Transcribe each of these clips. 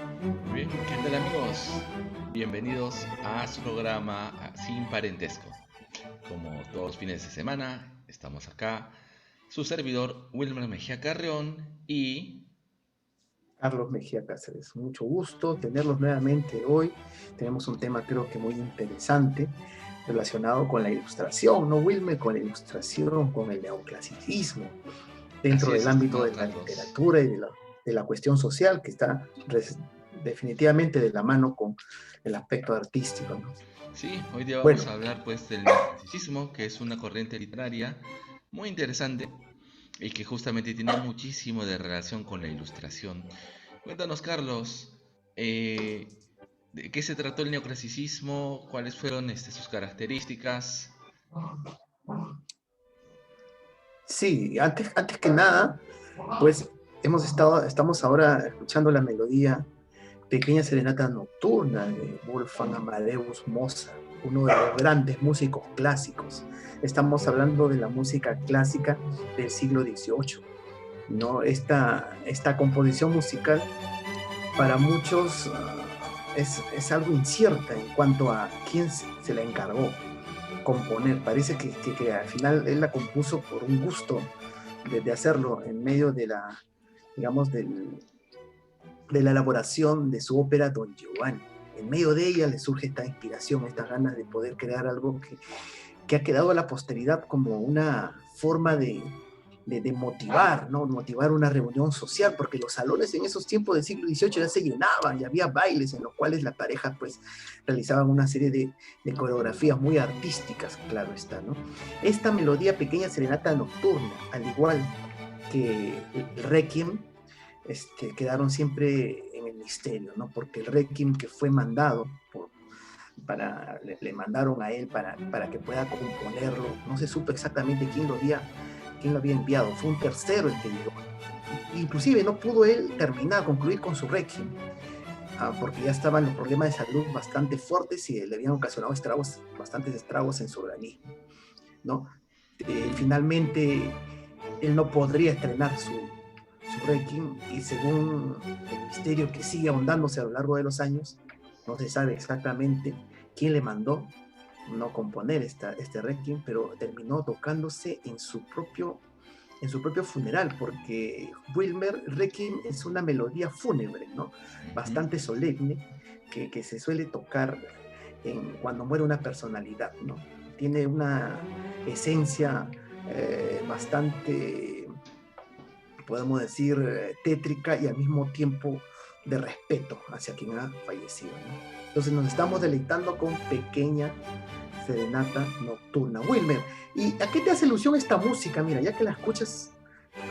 Muy bien, ¿qué tal amigos? Bienvenidos a su programa Sin Parentesco. Como todos los fines de semana, estamos acá, su servidor Wilmer Mejía Carreón y... Carlos Mejía Cáceres. Mucho gusto tenerlos nuevamente hoy. Tenemos un tema creo que muy interesante relacionado con la ilustración, ¿no, Wilmer? Con la ilustración, con el neoclasicismo, Así dentro es, del ámbito estimado de la Carlos. literatura y de la cuestión social que está definitivamente de la mano con el aspecto artístico, ¿no? Sí, hoy día vamos Bueno, a hablar pues del neoclasicismo, que es una corriente literaria muy interesante y que justamente tiene muchísimo de relación con la ilustración. Cuéntanos, Carlos, eh, ¿de qué se trató el neoclasicismo? ¿Cuáles fueron sus características? sí, antes que nada, pues estamos ahora escuchando la melodía Pequeña Serenata Nocturna de Wolfgang Amadeus Mozart, uno de los grandes músicos clásicos. Estamos hablando de la música clásica del siglo XVIII, ¿no? Esta composición musical para muchos es algo incierta en cuanto a quién se la encargó componer. Parece que al final él la compuso por un gusto de hacerlo en medio de la, digamos, de la elaboración de su ópera Don Giovanni. En medio de ella le surge esta inspiración, estas ganas de poder crear algo que ha quedado a la posteridad como una forma de motivar, ¿no? Motivar una reunión social, porque los salones en esos tiempos del siglo XVIII ya se llenaban y había bailes en los cuales las parejas pues realizaban una serie de coreografías muy artísticas, claro está, ¿no? Esta melodía Pequeña Serenata Nocturna, al igual que el Requiem, quedaron siempre en el misterio, ¿no? Porque el Requiem que fue mandado le mandaron a él para que pueda componerlo, no se supo exactamente quién lo había enviado, fue un tercero el que llegó. Inclusive no pudo él concluir con su Requiem, porque ya estaban los problemas de salud bastante fuertes y le habían ocasionado bastantes estragos en su organismo, ¿no? Finalmente él no podría estrenar su Requiem y según el misterio que sigue ahondándose a lo largo de los años, no se sabe exactamente quién le mandó no componer este Requiem, pero terminó tocándose en su propio funeral, porque Wilmer Requiem es una melodía fúnebre, ¿no? Ujú. Bastante solemne, que se suele tocar cuando muere una personalidad, ¿no? Tiene una esencia bastante, podemos decir, tétrica y al mismo tiempo de respeto hacia quien ha fallecido, ¿no? Entonces nos estamos deleitando con Pequeña Serenata Nocturna. Wilmer, ¿y a qué te hace ilusión esta música? Mira, ya que la escuchas,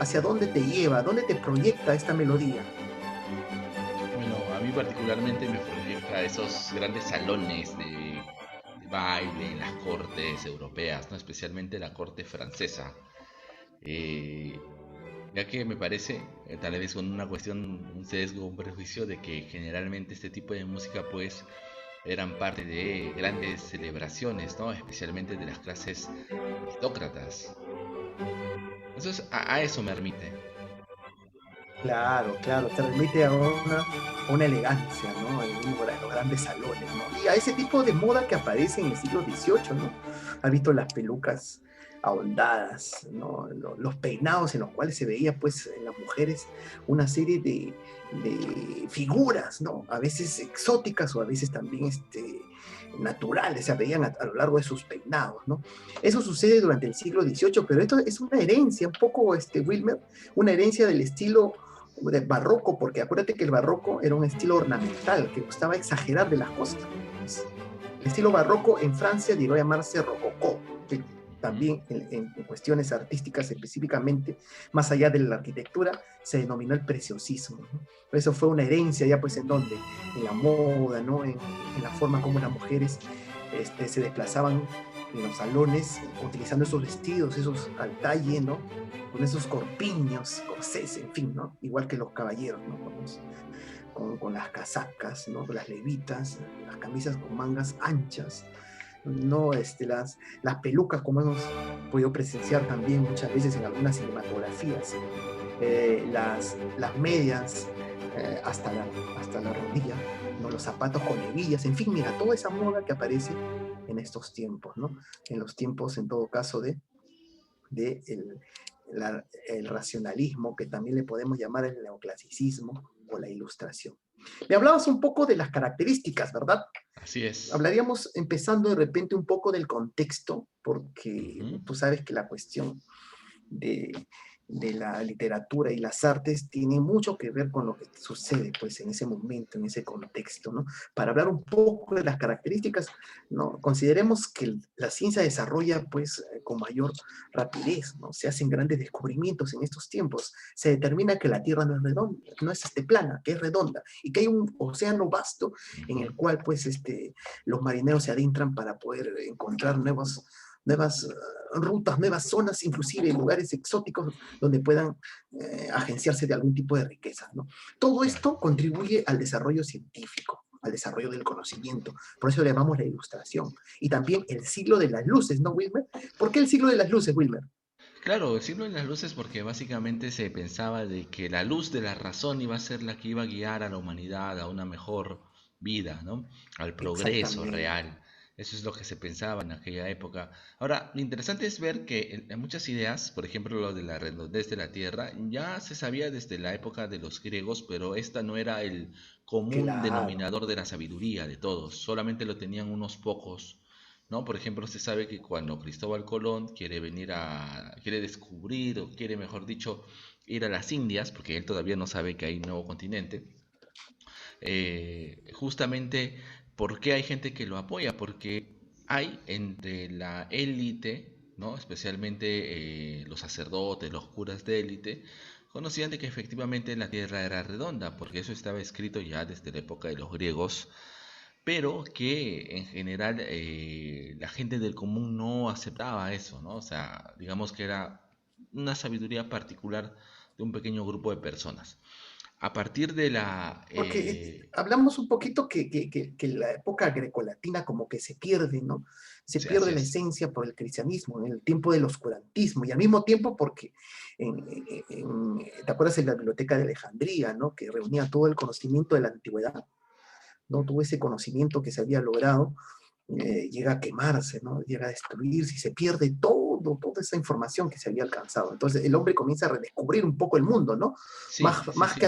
¿hacia dónde te lleva? ¿Dónde te proyecta esta melodía? Bueno, a mí particularmente me proyecta esos grandes salones de baile en las cortes europeas, ¿no? Especialmente la corte francesa. Eh, ya que me parece, tal vez con una cuestión, un sesgo, un prejuicio de que generalmente este tipo de música pues eran parte de grandes celebraciones, ¿no? Especialmente de las clases aristócratas. Entonces a eso me remite. Claro, claro, te remite a una elegancia, ¿no? En los grandes salones, ¿no? Y a ese tipo de moda que aparece en el siglo XVIII, ¿no? Ha visto las pelucas ahondadas, ¿no? Los peinados en los cuales se veía, pues, en las mujeres una serie de figuras, ¿no? A veces exóticas o a veces también, naturales, se veían a lo largo de sus peinados, ¿no? Eso sucede durante el siglo XVIII, pero esto es una herencia, un poco, Wilmer, una herencia del estilo del barroco, porque acuérdate que el barroco era un estilo ornamental, que gustaba exagerar de las cosas. El estilo barroco en Francia llegó a llamarse rococó, que Ujú. también en cuestiones artísticas específicamente, más allá de la arquitectura, se denominó el preciosismo, ¿no? Pero eso fue una herencia ya pues en donde, en la moda, ¿no? En la forma como las mujeres se desplazaban en los salones utilizando esos vestidos, esos al talle, ¿no? Con esos corpiños, corsés, en fin, ¿no? Igual que los caballeros, ¿no? Con las casacas, ¿no? Con las levitas, las camisas con mangas anchas, ¿no? Las pelucas, como hemos podido presenciar también muchas veces en algunas cinematografías, las medias hasta la rodilla, ¿no? Los zapatos con hebillas, en fin, mira, toda esa moda que aparece en estos tiempos, ¿no? En los tiempos, en todo caso, de el racionalismo, que también le podemos llamar el neoclasicismo o la ilustración. Me hablabas un poco de las características, ¿verdad? Así es. Hablaríamos empezando de repente un poco del contexto, porque Ujú. tú sabes que la cuestión de, de la literatura y las artes tiene mucho que ver con lo que sucede pues en ese momento, en ese contexto, ¿no? Para hablar un poco de las características, ¿no? Consideremos que la ciencia desarrolla pues con mayor rapidez, ¿no? Se hacen grandes descubrimientos en estos tiempos. Se determina que la Tierra no es redonda, no es plana, que es redonda y que hay un océano vasto en Ujú. el cual pues los marineros se adentran para poder encontrar nuevas rutas, nuevas zonas, inclusive lugares exóticos donde puedan agenciarse de algún tipo de riqueza, ¿no? Todo Claro. esto contribuye al desarrollo científico, al desarrollo del conocimiento. Por eso le llamamos la ilustración. Y también el siglo de las luces, ¿no, Wilmer? ¿Por qué el siglo de las luces, Wilmer? Claro, el siglo de las luces porque básicamente se pensaba de que la luz de la razón iba a ser la que iba a guiar a la humanidad a una mejor vida, ¿no? Al progreso Exactamente. real. Eso es lo que se pensaba en aquella época. Ahora, lo interesante es ver que en muchas ideas, por ejemplo lo de la redondez de la Tierra, ya se sabía desde la época de los griegos, pero esta no era el común Claro. denominador de la sabiduría de todos, solamente lo tenían unos pocos, ¿no? Por ejemplo, se sabe que cuando Cristóbal Colón quiere descubrir, o quiere, mejor dicho, ir a las Indias, porque él todavía no sabe que hay un nuevo continente, justamente, ¿por qué hay gente que lo apoya? Porque hay entre la élite, ¿no? Especialmente los sacerdotes, los curas de élite, conocían de que efectivamente la Tierra era redonda, porque eso estaba escrito ya desde la época de los griegos, pero que en general la gente del común no aceptaba eso, ¿no? O sea, digamos que era una sabiduría particular de un pequeño grupo de personas. A partir de la... Porque hablamos un poquito que la época grecolatina como que se pierde, ¿no? Se Sí, así pierde la es. esencia por el cristianismo, en el tiempo del oscurantismo, y al mismo tiempo porque, ¿te acuerdas de la Biblioteca de Alejandría, ¿no? Que reunía todo el conocimiento de la antigüedad, ¿no? Todo ese conocimiento que se había logrado llega a quemarse, ¿no? Llega a destruirse y se pierde toda esa información que se había alcanzado. Entonces el hombre comienza a redescubrir un poco el mundo, ¿no? Sí, sí, Más que sí.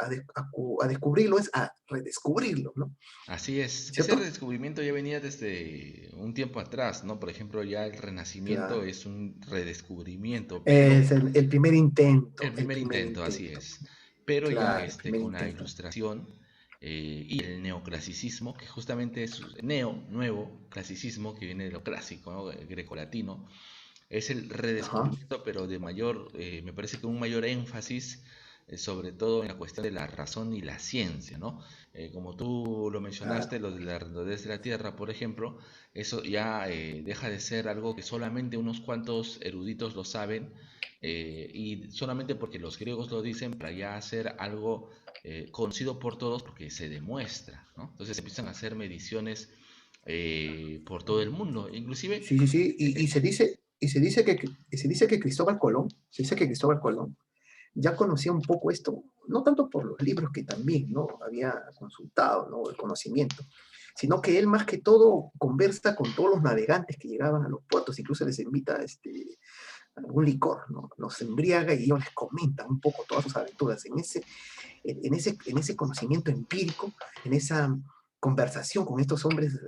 a descubrirlo, es a redescubrirlo, ¿no? Así es. Ese ¿Cierto? redescubrimiento ya venía desde un tiempo atrás, ¿no? Por ejemplo, ya el Renacimiento Claro. es un redescubrimiento, pero Es el primer intento, el el primer primer intento, así intento. es. Pero ya Claro, el primer con la intento. ilustración y el neoclasicismo, que justamente es nuevo clasicismo, que viene de lo clásico, ¿no? Grecolatino, es el Ajá. redescubrimiento, pero de mayor, me parece que un mayor énfasis, sobre todo en la cuestión de la razón y la ciencia, ¿no? Como tú lo mencionaste, Claro. lo de la redondez de la Tierra, por ejemplo, eso ya deja de ser algo que solamente unos cuantos eruditos lo saben, y solamente porque los griegos lo dicen para ya hacer algo conocido por todos porque se demuestra, ¿no? Entonces empiezan a hacer mediciones por todo el mundo, inclusive... Sí, sí, sí. eh, Se dice que Cristóbal Colón, se dice que Cristóbal Colón ya conocía un poco esto, no tanto por los libros que también ¿no? había consultado, ¿no? El conocimiento, sino que él más que todo conversa con todos los navegantes que llegaban a los puertos, incluso les invita algún licor, ¿no? Los embriaga y ellos les comentan un poco todas sus aventuras. En ese conocimiento empírico, en esa conversación con estos hombres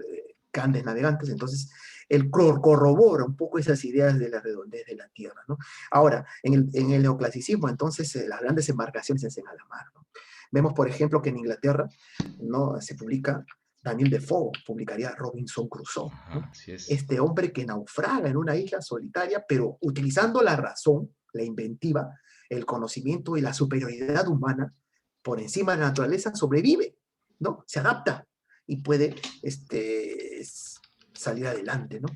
grandes navegantes, entonces él corrobora un poco esas ideas de la redondez de la Tierra, ¿no? Ahora, en el neoclasicismo, entonces, las grandes embarcaciones se hacen a la mar, ¿no? Vemos, por ejemplo, que en Inglaterra, ¿no? Se publica Daniel Defoe, publicaría Robinson Crusoe, Ajá, ¿no? así es. Este hombre que naufraga en una isla solitaria, pero utilizando la razón, la inventiva, el conocimiento y la superioridad humana por encima de la naturaleza, sobrevive, ¿no? Se adapta y puede salir adelante, ¿no?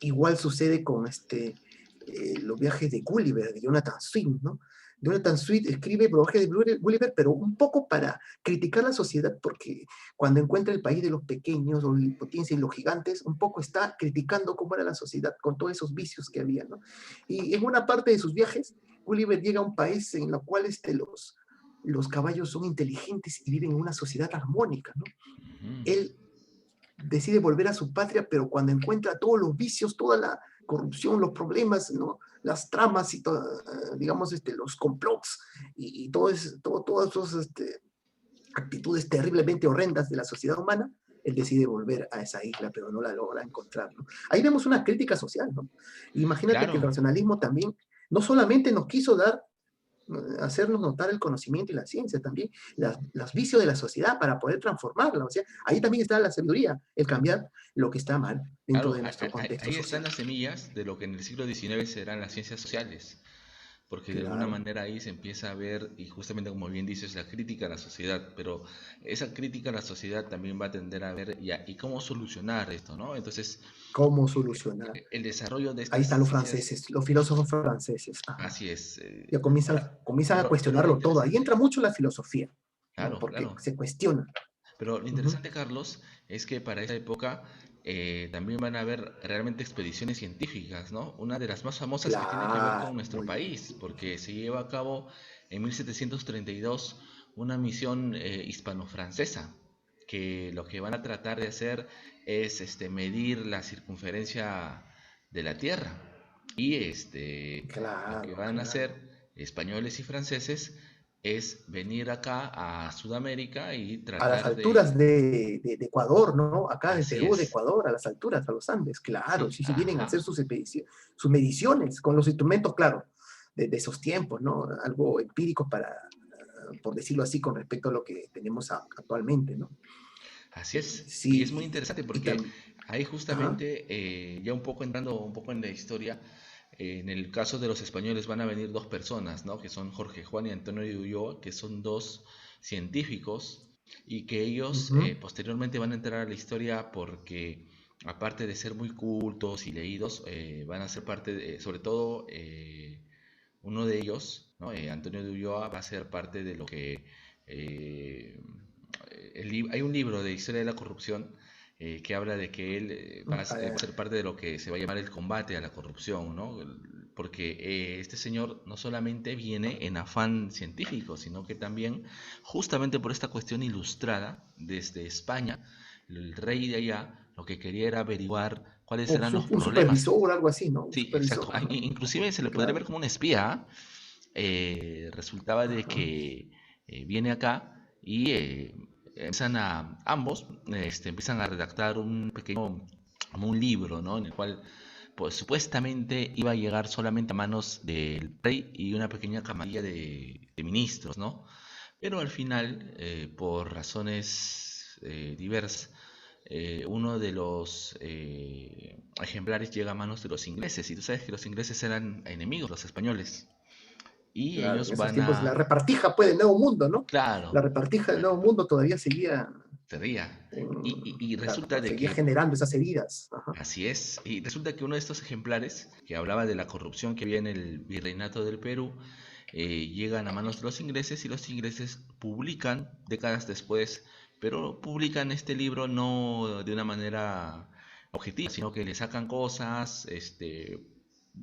Igual sucede con los viajes de Gulliver, de Jonathan Swift, ¿no? Jonathan Swift escribe viajes de Gulliver, pero un poco para criticar la sociedad, porque cuando encuentra el país de los pequeños, o la potencia y los gigantes, un poco está criticando cómo era la sociedad con todos esos vicios que había, ¿no? Y en una parte de sus viajes, Gulliver llega a un país en el cual los caballos son inteligentes y viven en una sociedad armónica, ¿no? Ujú. Él decide volver a su patria, pero cuando encuentra todos los vicios, toda la corrupción, los problemas, ¿no? Las tramas y digamos, los complots y todas esas actitudes terriblemente horrendas de la sociedad humana, él decide volver a esa isla, pero no la logra encontrar, ¿no? Ahí vemos una crítica social, ¿no? Imagínate que el Claro, racionalismo también no solamente nos quiso dar hacernos notar el conocimiento y la ciencia, también los vicios de la sociedad para poder transformarla. O sea, ahí también está la sabiduría, el cambiar lo que está mal dentro claro, de nuestro contexto ahí están social. las semillas de lo que en el siglo XIX serán las ciencias sociales, porque de alguna Claro. manera ahí se empieza a ver, y justamente como bien dices, la crítica a la sociedad, pero esa crítica a la sociedad también va a tender a ver ya, y cómo solucionar esto, ¿no? Entonces, ¿Cómo solucionar? el desarrollo de Ahí estas están los ciencias, franceses, los filósofos franceses. Ajá. así es, Ya comienzan a pero lo cuestionarlo todo. Ahí interesante, entra mucho la filosofía, ¿no? claro, Porque claro, se cuestiona. pero lo Ujú. interesante, Carlos, es que para esa época también van a haber realmente expediciones científicas, ¿no? Una de las más famosas que tiene que ver con Claro, nuestro muy bien. país, porque se lleva a cabo en 1732 una misión hispano-francesa, que lo que van a tratar de hacer es medir la circunferencia de la Tierra. Y lo que Claro, van a claro. hacer españoles y franceses es venir acá a Sudamérica y A las tratar alturas de... de Ecuador, ¿no? Acá en Así Perú, de es, Ecuador, a las alturas, a los Andes, claro, sí, sí, sí, vienen a hacer ajá, sus mediciones con los instrumentos, claro, de esos tiempos, ¿no? Algo empírico por decirlo así, con respecto a lo que tenemos actualmente, ¿no? así es. Y es muy Sí, interesante y porque también, ahí ajá, justamente, ya un poco entrando un poco en la historia, en el caso de los españoles van a venir dos personas, ¿no? Que son Jorge Juan y Antonio de Ulloa, que son dos científicos y que ellos ujú, posteriormente van a entrar a la historia porque aparte de ser muy cultos y leídos, van a ser parte, sobre todo uno de ellos, ¿no? Antonio de Ulloa va a ser parte de lo que eh, hay un libro de historia de la corrupción que habla de que él va a ser parte de lo que se va a llamar el combate a la corrupción, ¿no? Porque este señor no solamente viene en afán científico, sino que también, justamente por esta cuestión ilustrada desde España, el rey de allá lo que quería era averiguar cuáles eran los un supervisor problemas. o algo así, ¿no? Un Sí, supervisor, exacto. ajá, Inclusive se le podría ver claro, como un espía. Resultaba de ajá, que viene acá y empiezan ambos empiezan a redactar un pequeño, como un libro, ¿no? En el cual, pues supuestamente iba a llegar solamente a manos del rey y una pequeña camarilla de ministros, ¿no? Pero al final, por razones diversas, uno de los ejemplares llega a manos de los ingleses, y tú sabes que los ingleses eran enemigos, los españoles, y claro, en ellos esos van tiempos la a, repartija, pues, del Nuevo Mundo, ¿no? claro, La repartija del Nuevo Mundo todavía seguía, sería, y claro, resulta de seguía que, generando esas heridas, ajá, así es, y resulta que uno de estos ejemplares, que hablaba de la corrupción que había en el virreinato del Perú, llegan a manos de los ingleses y los ingleses publican, décadas después, pero publican este libro no de una manera objetiva, sino que le sacan cosas,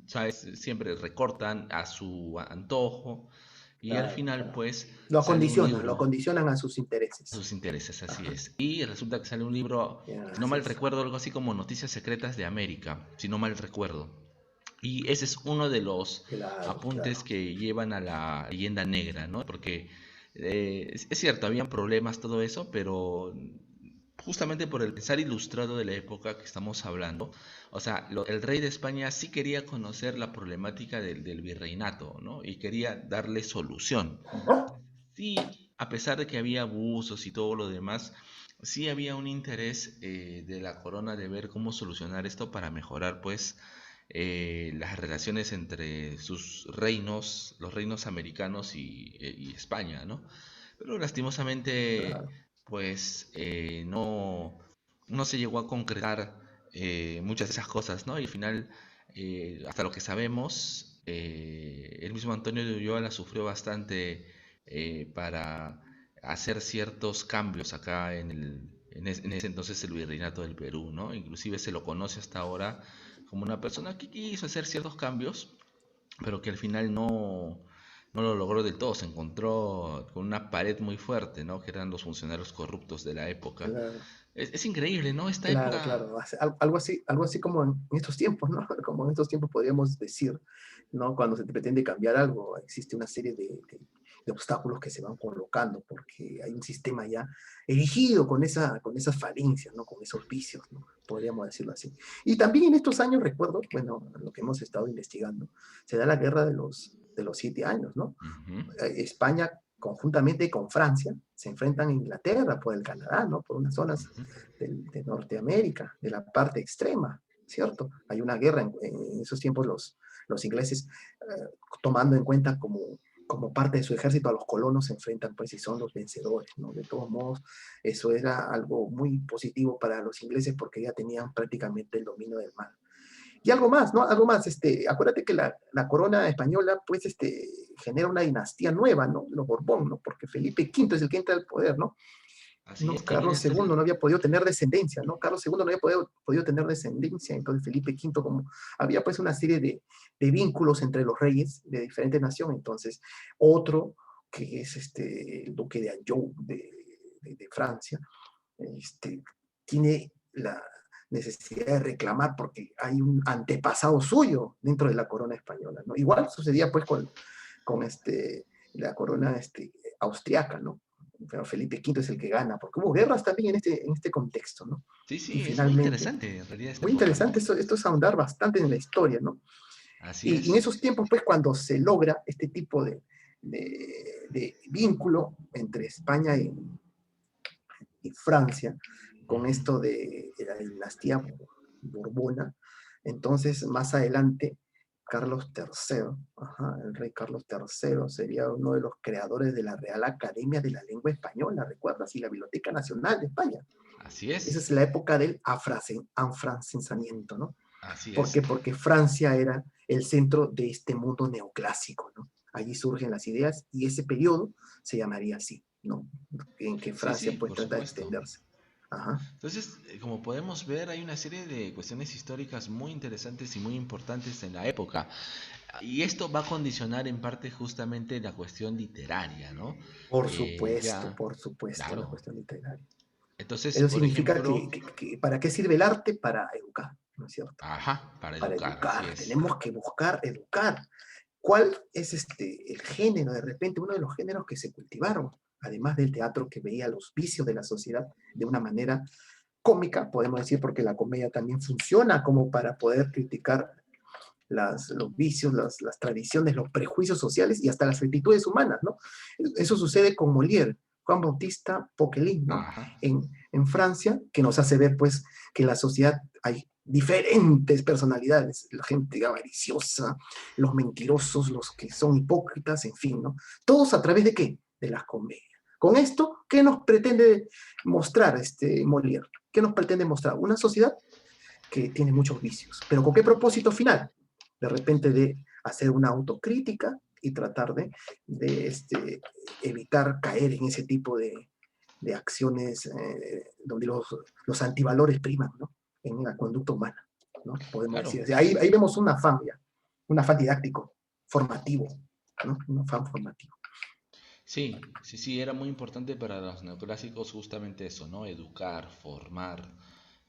¿sabes? Siempre recortan a su antojo y al claro, final claro. pues sale un Lo libro acondicionan a sus a intereses, sus intereses, así ajá, es. Y resulta que sale un libro, ya, si no así mal es. recuerdo, algo así como Noticias Secretas de América, si no mal recuerdo. Y ese es uno de los Claro, apuntes claro. que llevan a la leyenda negra, ¿no? Porque es cierto, habían problemas, todo eso, pero justamente por el pensar ilustrado de la época que estamos hablando, o sea, el rey de España sí quería conocer la problemática del virreinato, ¿no? Y quería darle solución. Sí, a pesar de que había abusos y todo lo demás, sí había un interés de la corona de ver cómo solucionar esto para mejorar, pues, las relaciones entre sus reinos, los reinos americanos y España, ¿no? Pero lastimosamente, Claro. pues, no se llegó a concretar muchas de esas cosas, ¿no? Y al final, hasta lo que sabemos, el mismo Antonio de Ulloa la sufrió bastante para hacer ciertos cambios acá en ese entonces el virreinato del Perú, ¿no? Inclusive se lo conoce hasta ahora como una persona que quiso hacer ciertos cambios, pero que al final no lo logró del todo, se encontró con una pared muy fuerte, ¿no? Que eran los funcionarios corruptos de la época. Claro, Es increíble, ¿no? Esta claro, época, claro. Algo así como en estos tiempos, ¿no? Como en estos tiempos podríamos decir, ¿no? Cuando se pretende cambiar algo, existe una serie de obstáculos que se van colocando porque hay un sistema ya erigido con esas falencias, ¿no? Con esos vicios, ¿no? Podríamos decirlo así. Y también en estos años, recuerdo, bueno, lo que hemos estado investigando, se da la guerra de los 7 años, ¿no? ujú, España conjuntamente con Francia se enfrentan a Inglaterra por el Canadá, ¿no? Por unas zonas ujú. de Norteamérica, de la parte extrema, ¿cierto? Hay una guerra en esos tiempos los ingleses, tomando en cuenta como parte de su ejército a los colonos se enfrentan pues y son los vencedores, ¿no? De todos modos, eso era algo muy positivo para los ingleses porque ya tenían prácticamente el dominio del mar. Y algo más, ¿no? Algo más, acuérdate que la corona española, pues, genera una dinastía nueva, ¿no? Los Borbón, ¿no? Porque Felipe V es el que entra al poder, ¿no? Así No, es, también Carlos II no había podido tener descendencia, ¿no? Carlos II no había podido tener descendencia, entonces Felipe V, como había pues una serie de vínculos entre los reyes de diferentes naciones, entonces otro que es el duque de Anjou de Francia, este, tiene la necesidad de reclamar porque hay un antepasado suyo dentro de la corona española, ¿no? Igual sucedía pues con la corona austriaca, ¿no? Pero Felipe V es el que gana, porque hubo guerras también en este contexto, ¿no? sí, Y sí, es muy finalmente, interesante en realidad esta muy época, interesante, ¿no? esto es ahondar bastante en la historia, ¿no? Así Y en es. esos tiempos, pues, cuando se logra este tipo de vínculo entre España y Francia, con Ujú. esto de la dinastía Borbona. Entonces, más adelante, Carlos III, ajá, el rey Carlos III, sería uno de los creadores de la Real Academia de la Lengua Española, ¿recuerdas? Y la Biblioteca Nacional de España. Así Esa es, es la época del afrancesamiento, ¿no? así ¿Por es. qué? Porque Francia era el centro de este mundo neoclásico, ¿no? Allí surgen las ideas y ese periodo se llamaría así, ¿no? En que Sí, Francia sí, pues por trata de supuesto. extenderse. Ajá. Entonces, como podemos ver, hay una serie de cuestiones históricas muy interesantes y muy importantes en la época. Y esto va a condicionar en parte justamente la cuestión literaria, ¿no? Ya, Por supuesto, la claro. cuestión literaria. Entonces, Eso por significa ejemplo, que ¿para qué sirve el arte? Para educar, ¿no es cierto? ajá, para Para educar, así educar. es. Tenemos que buscar educar. ¿Cuál es el género, de repente, uno de los géneros que se cultivaron? Además del teatro que veía los vicios de la sociedad de una manera cómica, podemos decir, porque la comedia también funciona como para poder criticar los vicios, las tradiciones, los prejuicios sociales y hasta las actitudes humanas, ¿no? Eso sucede con Molière, Juan Bautista Poquelin, ¿no? Ajá, En Francia, que nos hace ver, pues, que en la sociedad hay diferentes personalidades, la gente avariciosa, los mentirosos, los que son hipócritas, en fin, ¿no? Todos a través de qué? De las comedias. Con esto, ¿qué nos pretende mostrar Molière? ¿Qué nos pretende mostrar? Una sociedad que tiene muchos vicios. ¿Pero con qué propósito final? De repente de hacer una autocrítica y tratar de evitar caer en ese tipo de acciones donde los antivalores priman, ¿no? En la conducta humana, ¿no? Podemos claro. decir. O sea, ahí vemos un afán didáctico, formativo, ¿no? Un afán formativo. Sí, sí, sí, era muy importante para los neoclásicos justamente eso, ¿no? Educar, formar,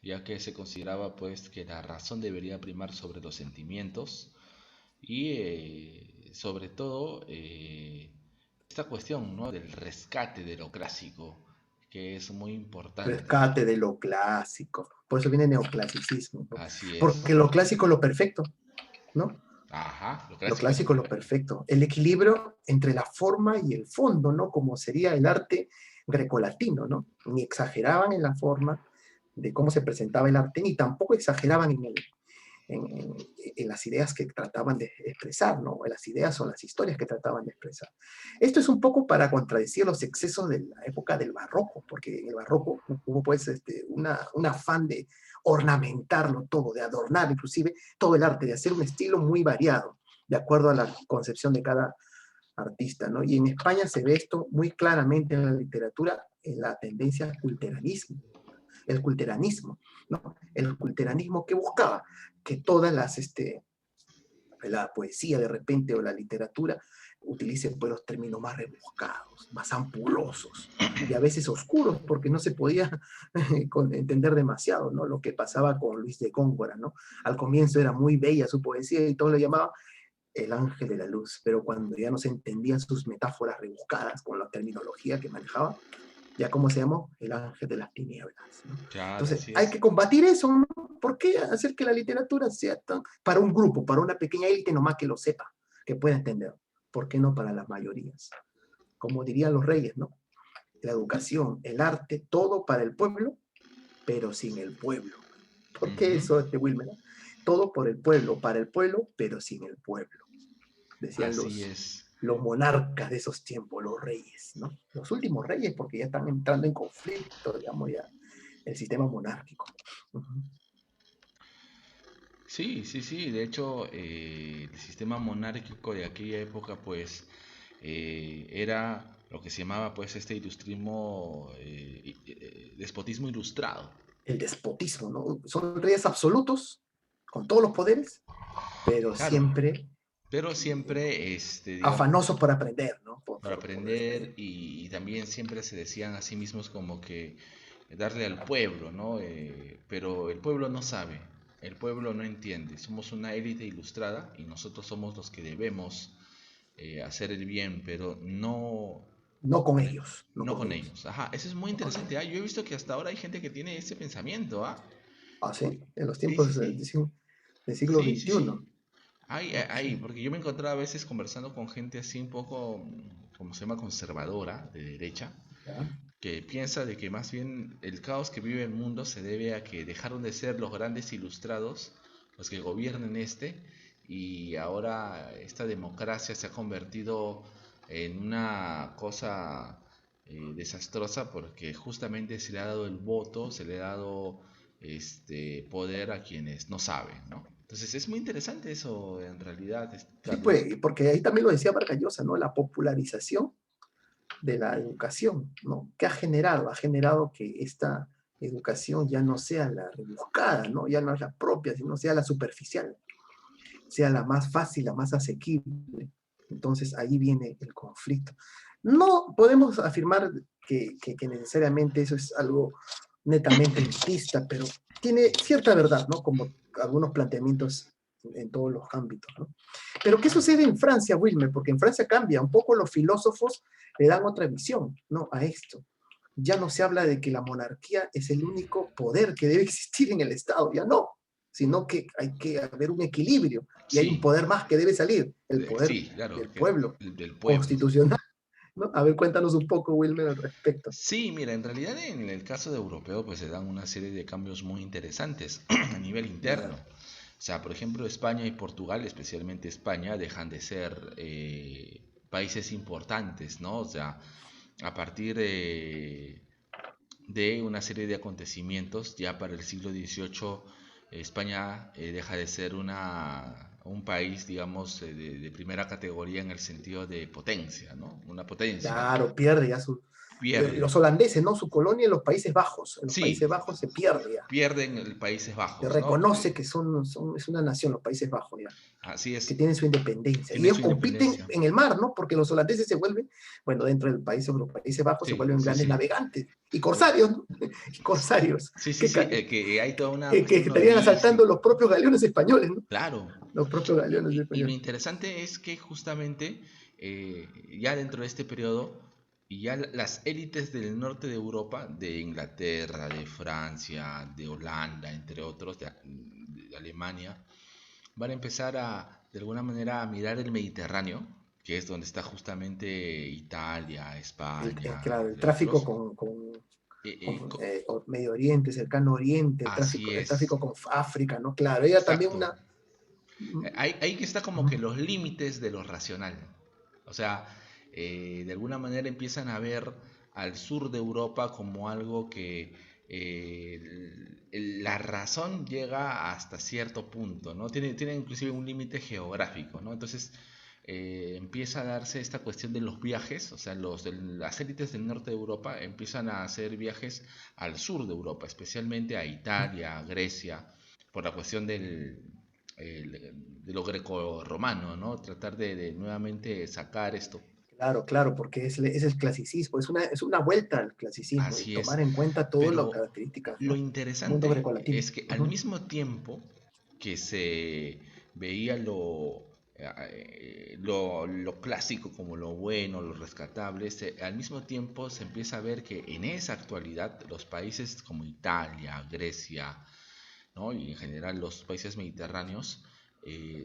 ya que se consideraba pues que la razón debería primar sobre los sentimientos y sobre todo esta cuestión, ¿no? Del rescate de lo clásico, que es muy importante. Rescate de lo clásico. Por eso viene neoclasicismo, ¿no? Así Porque es. lo clásico es lo perfecto, ¿no? Ajá, lo Lo clásico es lo clásico es lo perfecto. perfecto. El equilibrio entre la forma y el fondo, ¿no? Como sería el arte grecolatino, ¿no? Ni exageraban en la forma de cómo se presentaba el arte, ni tampoco exageraban en las ideas que trataban de expresar, ¿no? Las ideas o las historias que trataban de expresar. Esto es un poco para contradecir los excesos de la época del barroco, porque en el barroco hubo pues un afán de ornamentarlo todo, de adornar inclusive todo el arte, de hacer un estilo muy variado, de acuerdo a la concepción de cada artista, ¿no? Y en España se ve esto muy claramente en la literatura, en la tendencia al culturalismo, el culteranismo, ¿no? El culteranismo que buscaba que todas la poesía de repente o la literatura utilice pues, los términos más rebuscados, más ampulosos y a veces oscuros, porque no se podía entender demasiado, ¿no? Lo que pasaba con Luis de Góngora, ¿no? Al comienzo era muy bella su poesía y todo lo llamaba el ángel de la luz, pero cuando ya no se entendían sus metáforas rebuscadas con la terminología que manejaba, ya como se llamó, el ángel de las tinieblas, ¿no? Claro, Entonces, así hay es. que combatir eso, ¿no? ¿Por qué hacer que la literatura sea tan, para un grupo, para una pequeña élite nomás que lo sepa, que pueda entender? ¿Por qué no para las mayorías? Como dirían los reyes, ¿no? La educación, el arte, todo para el pueblo, pero sin el pueblo. ¿Por qué Ujú. eso, Wilmer? Todo por el pueblo, para el pueblo, pero sin el pueblo. Decían Así es. los monarcas de esos tiempos, los reyes, ¿no? Los últimos reyes, porque ya están entrando en conflicto, digamos, ya el sistema monárquico. Uh -huh. Sí, sí, sí. De hecho, el sistema monárquico de aquella época, pues, era lo que se llamaba, pues, este ilustrismo, despotismo ilustrado. El despotismo, ¿no? Son reyes absolutos, con todos los poderes, pero Claro, siempre pero siempre, digamos, afanosos por aprender, ¿no? para Por aprender y también siempre se decían a sí mismos como que darle al pueblo, ¿no? Pero el pueblo no sabe, el pueblo no entiende. Somos una élite ilustrada y nosotros somos los que debemos hacer el bien, pero no, no con ellos, no no con con ellos. ellos. Ajá, eso es muy No con interesante. ellos. ¿Ah? Yo he visto que hasta ahora hay gente que tiene ese pensamiento. ¿Ah? Ah, sí, en los Sí, sí, tiempos sí. del siglo Sí, sí, sí. XXI. Hay, Sí. porque yo me encontraba a veces conversando con gente así un poco, como se llama, conservadora, de derecha, ¿Ya? que piensa de que más bien el caos que vive el mundo se debe a que dejaron de ser los grandes ilustrados los que gobiernan y ahora esta democracia se ha convertido en una cosa desastrosa porque justamente se le ha dado el voto, se le ha dado poder a quienes no saben, ¿no? Entonces es muy interesante eso en realidad, Sí, Carlos. pues, porque ahí también lo decía Vargas Llosa, ¿no? La popularización de la educación, ¿no? ¿Qué ha generado? Ha generado que esta educación ya no sea la rebuscada, ¿no? Ya no es la propia, sino sea la superficial, sea la más fácil, la más asequible. Entonces ahí viene el conflicto. No podemos afirmar que necesariamente eso es algo netamente elitista, pero tiene cierta verdad, ¿no? Como algunos planteamientos en todos los ámbitos, ¿no? Pero ¿qué Claro. sucede en Francia, Wilmer? Porque en Francia cambia, un poco los filósofos le dan otra visión, ¿no? A esto. Ya no se habla de que la monarquía es el único poder que debe existir en el Estado, ya no, sino que hay que haber un equilibrio y hay un Sí, poder más que debe salir, el poder sí, claro, del que es pueblo, el del pueblo. constitucional, ¿no? A ver, cuéntanos un poco, Wilmer, al respecto. Sí, mira, en realidad en el caso de europeo pues se dan una serie de cambios muy interesantes a nivel interno. Ya, O sea, por ejemplo, España y Portugal, especialmente España, dejan de ser países importantes, ¿no? O sea, a partir de una serie de acontecimientos, ya para el siglo XVIII, España deja de ser un país, digamos, de primera categoría en el sentido de potencia, ¿no? Una potencia. claro, pierde ya su... Pierde. Los holandeses, ¿no? Su colonia en los Países Bajos. En los Sí, Países Bajos se pierde ya. pierden el Países Se Bajos, ¿no? reconoce que es una nación, los Países Bajos ya, Así que es, tienen su independencia. Y tiene ellos su compiten independencia. en el mar, ¿no? Porque los holandeses se vuelven, bueno, dentro del país, los Países Bajos se Sí, vuelven sí, grandes sí. navegantes y corsarios, ¿no? Y corsarios, Sí, sí, que, sí, que hay toda una que cuestión estarían asaltando nobilística. los propios galeones españoles, ¿no? Claro. Los propios galeones Y lo españoles. interesante es que justamente ya dentro de este periodo, y ya las élites del norte de Europa, de Inglaterra, de Francia, de Holanda, entre otros, de Alemania, van a empezar de alguna manera, a mirar el Mediterráneo, que es donde está justamente Italia, España, Claro, el entre tráfico otros. Eh, eh, con co- Medio Oriente, Cercano Oriente, Así el es, tráfico con África, ¿no? Claro, ella también exacto. una... Ahí que está como que los límites de lo racional. O sea, de alguna manera empiezan a ver al sur de Europa como algo que la razón llega hasta cierto punto, ¿no? Tiene inclusive un límite geográfico, ¿no? Entonces empieza a darse esta cuestión de los viajes, o sea, las élites del norte de Europa empiezan a hacer viajes al sur de Europa, especialmente a Italia, a Grecia, por la cuestión de lo greco-romano, ¿no? Tratar de nuevamente sacar esto. Claro, claro, porque es el clasicismo, es una vuelta al clasicismo y Así es. tomar en cuenta todas las Pero características, lo ¿no? Mundo interesante grecolatino. es que al Ujú. mismo tiempo que se veía lo clásico como lo bueno, lo rescatable, al mismo tiempo se empieza a ver que en esa actualidad los países como Italia, Grecia, ¿no? Y en general los países mediterráneos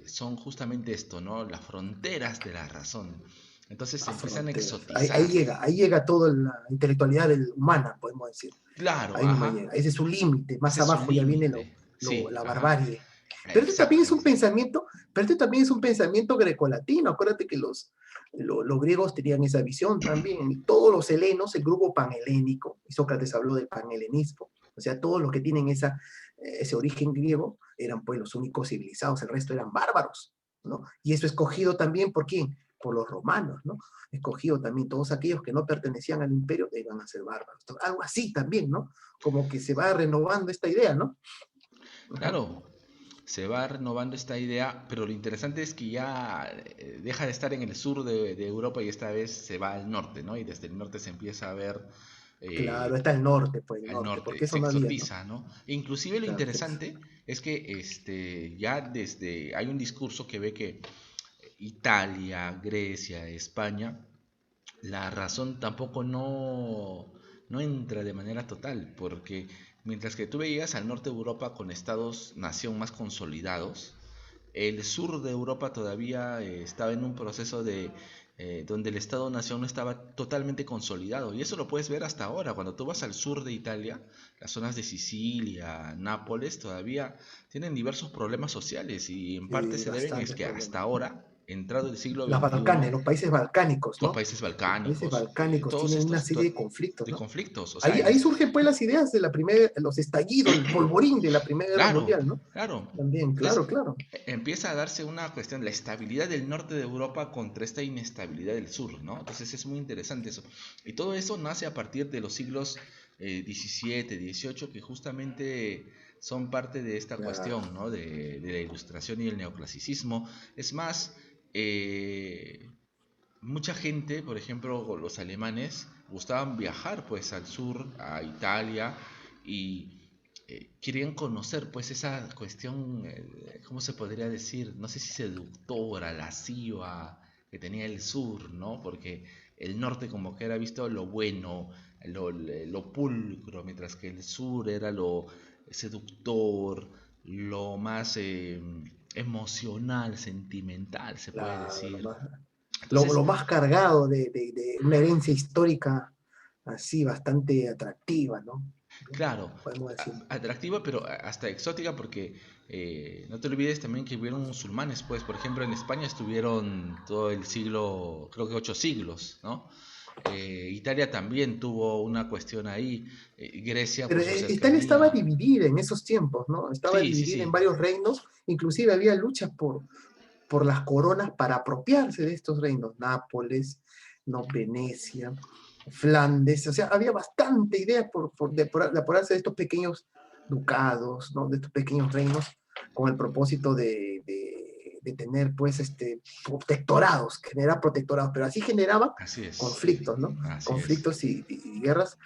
son justamente esto, ¿no? Las fronteras de la razón. Entonces se Las empiezan a fronteras. exotizar. Ahí llega toda la intelectualidad humana, podemos decir. Claro, Ahí nomás ajá. llega. Ese es su límite. Más Ese es su abajo ya viene límite. Sí, la ajá. barbarie. Pero este también es Exacto. un pensamiento, pero este también es un pensamiento grecolatino. Acuérdate que los griegos tenían esa visión también. Y todos los helenos, el grupo panhelénico, y Sócrates habló del panhelenismo, o sea, todos los que tienen ese origen griego eran pues los únicos civilizados, el resto eran bárbaros, ¿no? Y eso escogido también por quién, por los romanos, ¿no? Escogido también todos aquellos que no pertenecían al imperio iban a ser bárbaros. Algo así también, ¿no? Como que se va renovando esta idea, ¿no? Ajá. Claro, se va renovando esta idea, pero lo interesante es que ya deja de estar en el sur de Europa y esta vez se va al norte, ¿no? Y desde el norte se empieza a ver Claro, eh, está el norte, pues el al norte, norte, porque se eso no había, ¿no? exotiza, ¿no? E inclusive lo Claro, interesante es que ya desde hay un discurso que ve que Italia, Grecia, España, la razón tampoco no entra de manera total, porque mientras que tú veías al norte de Europa con estados-nación más consolidados, el sur de Europa todavía estaba en un proceso de donde el Estado-Nación no estaba totalmente consolidado. Y eso lo puedes ver hasta ahora. Cuando tú vas al sur de Italia, las zonas de Sicilia, Nápoles, todavía tienen diversos problemas sociales y en parte se deben es bastantes que hasta problemas. ahora, entrado el siglo Las Balcanes, XXI, los países balcánicos, los ¿no? países Los países balcánicos, balcánicos todos tienen una estos serie de conflictos, de ¿no? conflictos, o sea, Ahí surgen pues las ideas de la primera, los estallidos, el polvorín de la Primera Guerra claro, Mundial, ¿no? claro. También, Entonces claro, claro. empieza a darse una cuestión, la estabilidad del norte de Europa contra esta inestabilidad del sur, ¿no? Entonces es muy interesante eso. Y todo eso nace a partir de los siglos XVII, XVIII, que justamente son parte de esta Claro. cuestión, ¿no? De la ilustración y el neoclasicismo. Es más, mucha gente, por ejemplo, los alemanes, gustaban viajar pues al sur, a Italia, y querían conocer pues esa cuestión, ¿cómo se podría decir? No sé si seductora, lasciva que tenía el sur, ¿no? Porque el norte como que era visto lo bueno, lo pulcro, mientras que el sur era lo seductor, lo más emocional, sentimental, se puede Claro, decir. lo Entonces, más cargado de una herencia histórica así bastante atractiva, ¿no? claro, Podemos decir. atractiva, pero hasta exótica porque no te olvides también que hubieron musulmanes, pues, por ejemplo, en España estuvieron todo el siglo, creo que 8 siglos, ¿no? Italia también tuvo una cuestión ahí, Grecia Pero por su Italia estaba cercanía. dividida en esos tiempos, ¿no? Estaba Sí, sí, dividida en sí, varios reinos, inclusive había luchas por las coronas para apropiarse de estos reinos, Nápoles, no Venecia, Flandes, o sea, había bastante idea de apoderarse de estos pequeños ducados, ¿no? De estos pequeños reinos, con el propósito de tener, pues, protectorados, generar protectorados, pero así generaba así es, conflictos, ¿no? así es, Conflictos y guerras,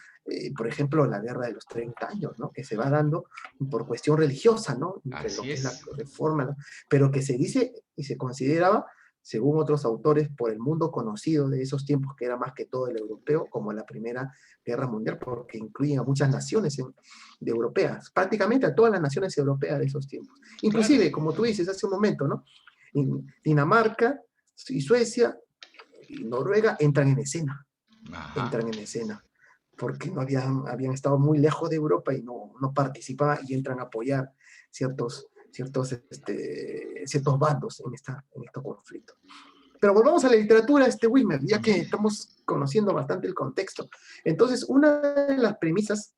por ejemplo, la guerra de los 30 años, ¿no? Que se va dando por cuestión religiosa, ¿no? Entre lo así que es la es. reforma, ¿no? Pero que se dice y se consideraba, según otros autores, por el mundo conocido de esos tiempos, que era más que todo el europeo, como la Primera Guerra Mundial, porque incluyen a muchas naciones de europeas, prácticamente a todas las naciones europeas de esos tiempos. Claro, Inclusive, como tú dices hace un momento, ¿no? Dinamarca y Suecia y Noruega ajá, entran en escena, porque no habían estado muy lejos de Europa y no participaban y entran a apoyar ciertos bandos en estos conflictos. Pero volvamos a la literatura, Wilmer, ya que ujú, estamos conociendo bastante el contexto. Entonces, una de las premisas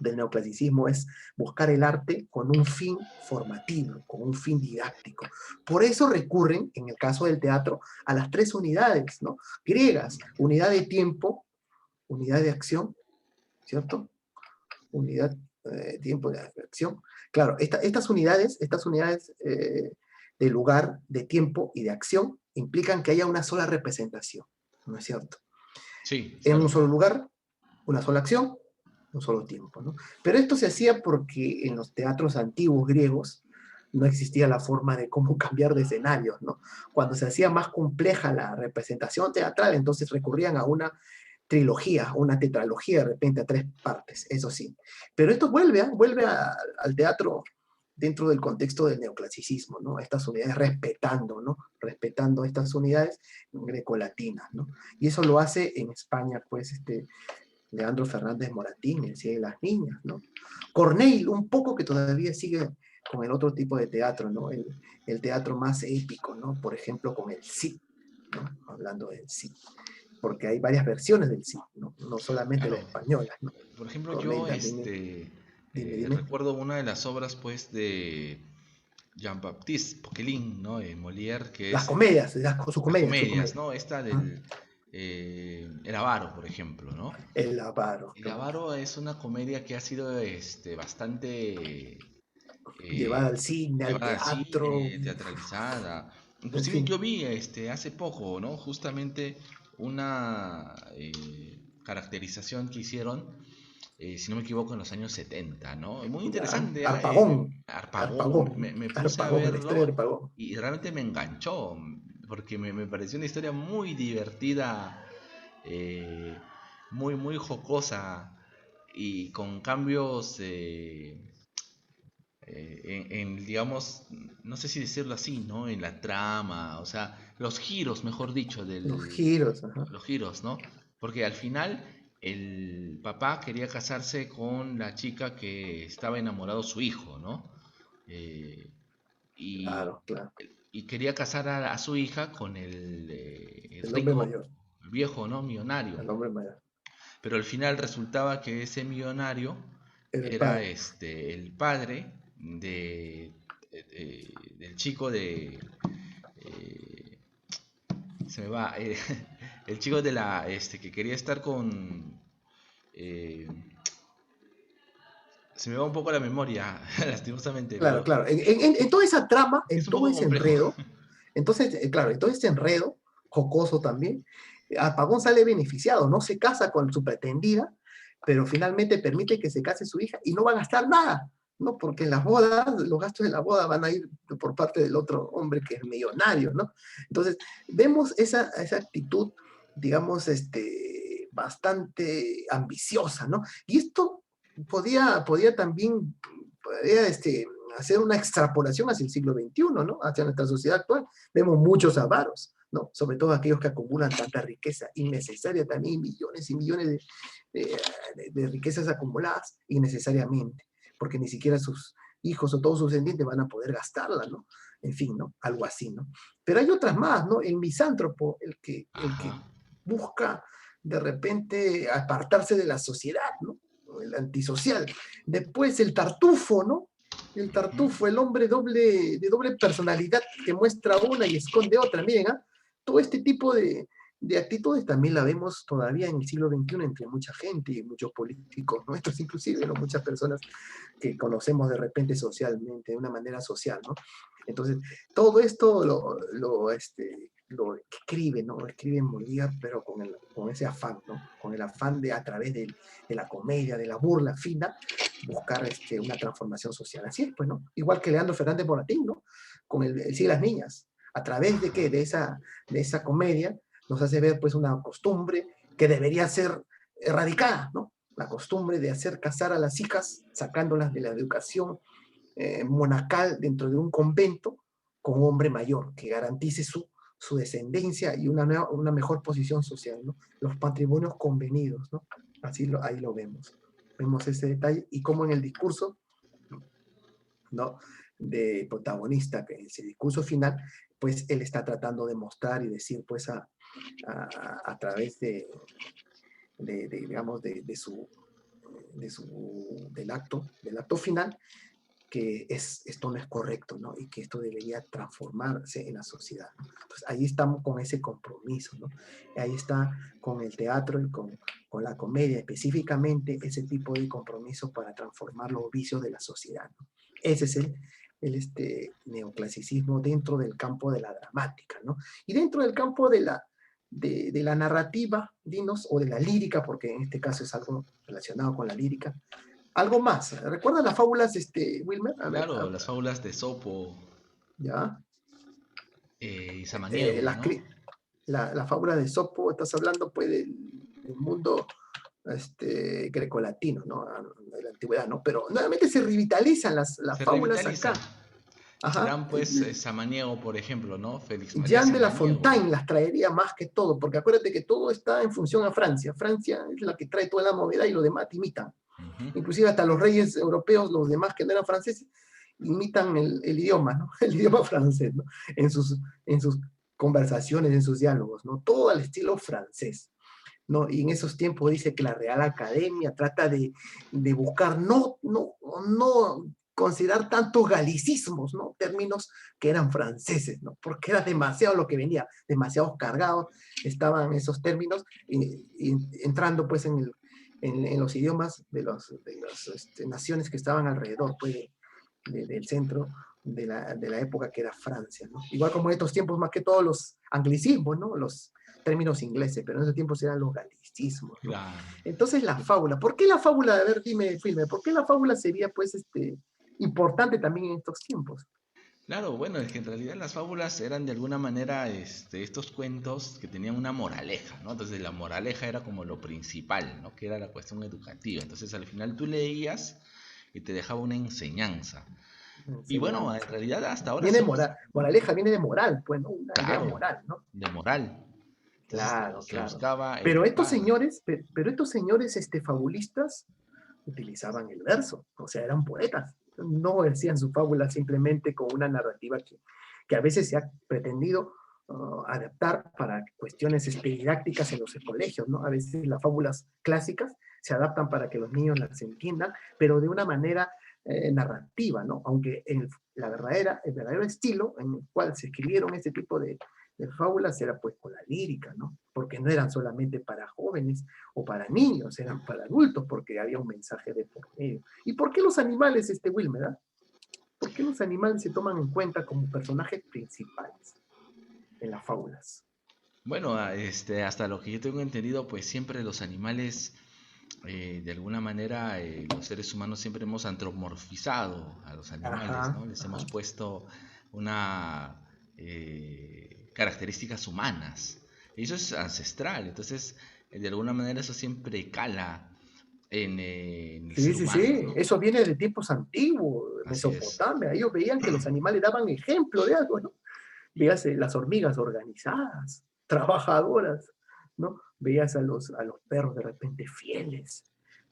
del neoclasicismo es buscar el arte con un fin formativo, con un fin didáctico. Por eso recurren, en el caso del teatro, a las tres unidades, ¿no? Griegas: unidad de tiempo, unidad de acción, ¿cierto? Unidad, tiempo de acción. Claro, estas unidades de lugar, de tiempo y de acción implican que haya una sola representación, ¿no es cierto? Sí, En un claro. solo lugar, una sola acción, un solo tiempo, ¿no? Pero esto se hacía porque en los teatros antiguos griegos no existía la forma de cómo cambiar de escenarios, ¿no? Cuando se hacía más compleja la representación teatral, entonces recurrían a una trilogía, una tetralogía de repente a tres partes, eso sí. Pero esto al teatro dentro del contexto del neoclasicismo, ¿no? Estas unidades respetando, ¿no? Respetando estas unidades grecolatinas, ¿no? Y eso lo hace en España, pues, Leandro Fernández Moratín, El Cid de las Niñas, ¿no? Corneille, un poco que todavía sigue con el otro tipo de teatro, ¿no? El teatro más épico, ¿no? Por ejemplo, con el Cid, ¿no? Hablando del Cid, porque hay varias versiones del Cid, ¿no? No solamente la Claro. española, ¿no? Por ejemplo, Corneille yo también, dime. recuerdo una de las obras pues de Jean-Baptiste Poquelin, ¿no? Molière, que Las es comedias, las sus comedias, comedias. ¿no? Esta ¿Ah? del El Avaro, por ejemplo, ¿no? El avaro, El claro. Avaro es una comedia que ha sido bastante Llevada eh, al cine, al llevada al teatro, cine, teatralizada. en Inclusive fin. yo vi hace poco, ¿no? Justamente una caracterización que hicieron, si no me equivoco, en los años 70, ¿no? Muy interesante, ¿ah? Arpagón, Arpagón, Arpagón, me puse a Arpagón, la historia de verlo Arpagón. y realmente me enganchó, porque me pareció una historia muy divertida, eh, muy jocosa y con cambios digamos, no sé si decirlo así, ¿no? En la trama, o sea, los giros, mejor dicho, Los giros, ajá. los giros, ¿no? Porque al final el papá quería casarse con la chica que estaba enamorado su hijo, ¿no? Eh, y, Claro, claro. y quería casar a su hija con el El hombre rico, mayor, el viejo, ¿no? Millonario. el hombre mayor. Pero al final resultaba que ese millonario Era el era padre. el padre del chico eh, se me va, el chico de que quería estar con, eh, se me va un poco la memoria, lastimosamente, Claro, pero claro. En toda esa trama, es en un todo poco ese complejo. enredo, entonces, claro, en todo ese enredo, jocoso también, Apagón sale beneficiado, no se casa con su pretendida, pero finalmente permite que se case su hija y no va a gastar nada, ¿no? Porque en las bodas, los gastos de la boda van a ir por parte del otro hombre que es millonario, ¿no? Entonces, vemos esa actitud, digamos, bastante ambiciosa, ¿no? Y esto podía también, podía, hacer una extrapolación hacia el siglo XXI, ¿no? Hacia nuestra sociedad actual. Vemos muchos avaros, ¿no? Sobre todo aquellos que acumulan tanta riqueza innecesaria también, millones y millones de riquezas acumuladas innecesariamente, porque ni siquiera sus hijos o todos sus descendientes van a poder gastarla, ¿no? En fin, ¿no? Algo así, ¿no? Pero hay otras más, ¿no? El misántropo, el que Ajá. busca de repente apartarse de la sociedad, ¿no? El antisocial. Después el tartufo, ¿no? El Ujú. tartufo, el hombre de doble personalidad que muestra una y esconde otra. Miren, ¿ah? Todo este tipo de actitudes también la vemos todavía en el siglo XXI entre mucha gente y muchos políticos nuestros, inclusive, ¿no? Muchas personas que conocemos de repente socialmente, de una manera social, ¿no? Entonces, todo esto lo escribe, ¿no? Lo escribe Molière, pero con ese afán, ¿no? Con el afán de, a través de la comedia, de la burla fina, buscar una transformación social. Así es, pues, ¿no? Igual que Leandro Fernández Moratín, ¿no? Con el Cid de las Niñas. ¿A través de qué? Ajá. De esa comedia nos hace ver, pues, una costumbre que debería ser erradicada, ¿no? La costumbre de hacer casar a las hijas, sacándolas de la educación monacal dentro de un convento con un hombre mayor que garantice su descendencia y una mejor posición social, ¿no? Los patrimonios convenidos, ¿no? Ahí lo vemos. Vemos ese detalle y cómo en el discurso, ¿no? De protagonista, que en ese discurso final, pues él está tratando de mostrar y decir, pues a través digamos, del acto final, que esto no es correcto, ¿no? Y que esto debería transformarse en la sociedad, ¿no? Entonces, ahí estamos con ese compromiso, ¿no? Ahí está con el teatro y con la comedia, específicamente ese tipo de compromiso para transformar los vicios de la sociedad, ¿no? Ese es neoclasicismo dentro del campo de la dramática, ¿no? Y dentro del campo de la narrativa, dinos, o de la lírica, porque en este caso es algo relacionado con la lírica. Algo más. ¿Recuerdas las fábulas, Wilmer? A ver, Claro, las fábulas de Sopo ya. y Samaniego, Las, ¿no? la fábula de Sopo, estás hablando pues del mundo grecolatino, ¿no? De la antigüedad, ¿no? Pero nuevamente se revitalizan las Se fábulas revitaliza. acá. Ajá. Serán pues Samaniego, por ejemplo, ¿no? Félix María Jean de La Samaniego. Fontaine las traería más que todo, porque acuérdate que todo está en función a Francia. Francia es la que trae toda la novedad y los demás imitan. Ujú. Inclusive hasta los reyes europeos, los demás que no eran franceses, imitan el idioma, ¿no? El idioma francés, ¿no? En sus conversaciones, en sus diálogos, ¿no? Todo al estilo francés. ¿No? Y en esos tiempos dice que la Real Academia trata de buscar no considerar tantos galicismos, ¿no? Términos que eran franceses, ¿no? Porque era demasiado lo que venía, demasiados cargados estaban esos términos y entrando pues en los idiomas de las naciones que estaban alrededor pues, del centro de la época que era Francia, ¿no? Igual como en estos tiempos, más que todos los anglicismos, ¿no? Los términos ingleses, pero en esos tiempos eran los galicismos, ¿no? Claro. Entonces la fábula, ¿por qué la fábula? A ver, dime, Filme, ¿por qué la fábula sería, pues, importante también en estos tiempos? Claro, bueno, es que en realidad las fábulas eran de alguna manera estos cuentos que tenían una moraleja, ¿no? Entonces la moraleja era como lo principal, ¿no? Que era la cuestión educativa. Entonces al final tú leías y te dejaba una enseñanza. Y bueno, en Enseñanza. realidad hasta ahora Viene sigue, moral, moraleja viene de moral, pues, ¿no? Una idea claro, moral, ¿no? de moral. Entonces Claro, se claro. buscaba Pero estos educar. señores, pero estos señores, fabulistas, utilizaban el verso, o sea, eran poetas. No hacían su fábula simplemente con una narrativa que a veces se ha pretendido adaptar para cuestiones didácticas en los colegios, ¿no? A veces las fábulas clásicas se adaptan para que los niños las entiendan, pero de una manera narrativa, ¿no? Aunque el verdadero estilo en el cual se escribieron este tipo de fábulas era pues con la lírica, ¿no? Porque no eran solamente para jóvenes o para niños, eran para adultos, porque había un mensaje de por medio. ¿Y por qué los animales, Wilmer? ¿Por qué los animales se toman en cuenta como personajes principales en las fábulas? Bueno, hasta lo que yo tengo entendido, pues siempre los animales, de alguna manera, los seres humanos siempre hemos antropomorfizado a los animales, Ajá, ¿no? Les hemos ajá. puesto una características humanas. Y eso es ancestral, entonces, de alguna manera eso siempre cala en el Sí, ser sí, humano, sí, ¿no? eso viene de tiempos antiguos, Así es. Mesopotamia, ellos veían que los animales daban ejemplo de algo, ¿no? Veías las hormigas organizadas, trabajadoras, ¿no? Veías a los perros de repente fieles,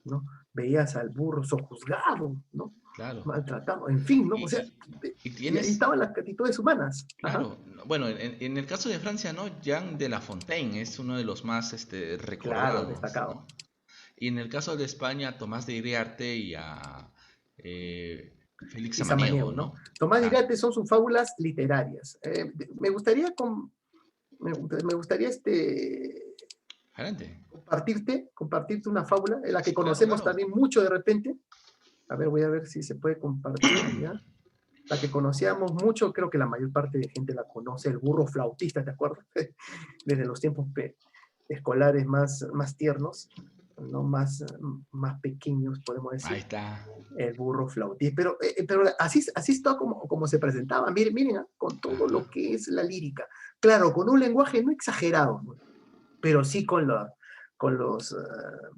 ¿no? Veías al burro sojuzgado, ¿no? Claro. Maltratado, en fin, ¿no? O sea, Y, y y ahí tienes, estaban las actitudes humanas. Ajá. claro, bueno, en el caso de Francia, ¿no? Jean de La Fontaine es uno de los más Claro, recordados, destacado. ¿no? Y en el caso de España, Tomás de Iriarte y a Félix Y Samaniego, Samaniego, ¿no? ¿no? Tomás de Ah, Iriarte son sus fábulas literarias. Me gustaría, me gustaría adelante. compartirte una fábula, en la que Sí, claro, conocemos claro. también mucho de repente. A ver, voy a ver si se puede compartir, ¿ya? La que conocíamos mucho, creo que la mayor parte de gente la conoce, el burro flautista, ¿te acuerdas? Desde los tiempos escolares más tiernos, ¿no? Más pequeños, podemos Ahí decir, está. el burro flautista. Pero así está como se presentaba, miren, con todo Ajá, lo que es la lírica. Claro, con un lenguaje no exagerado, ¿no? Pero sí con los,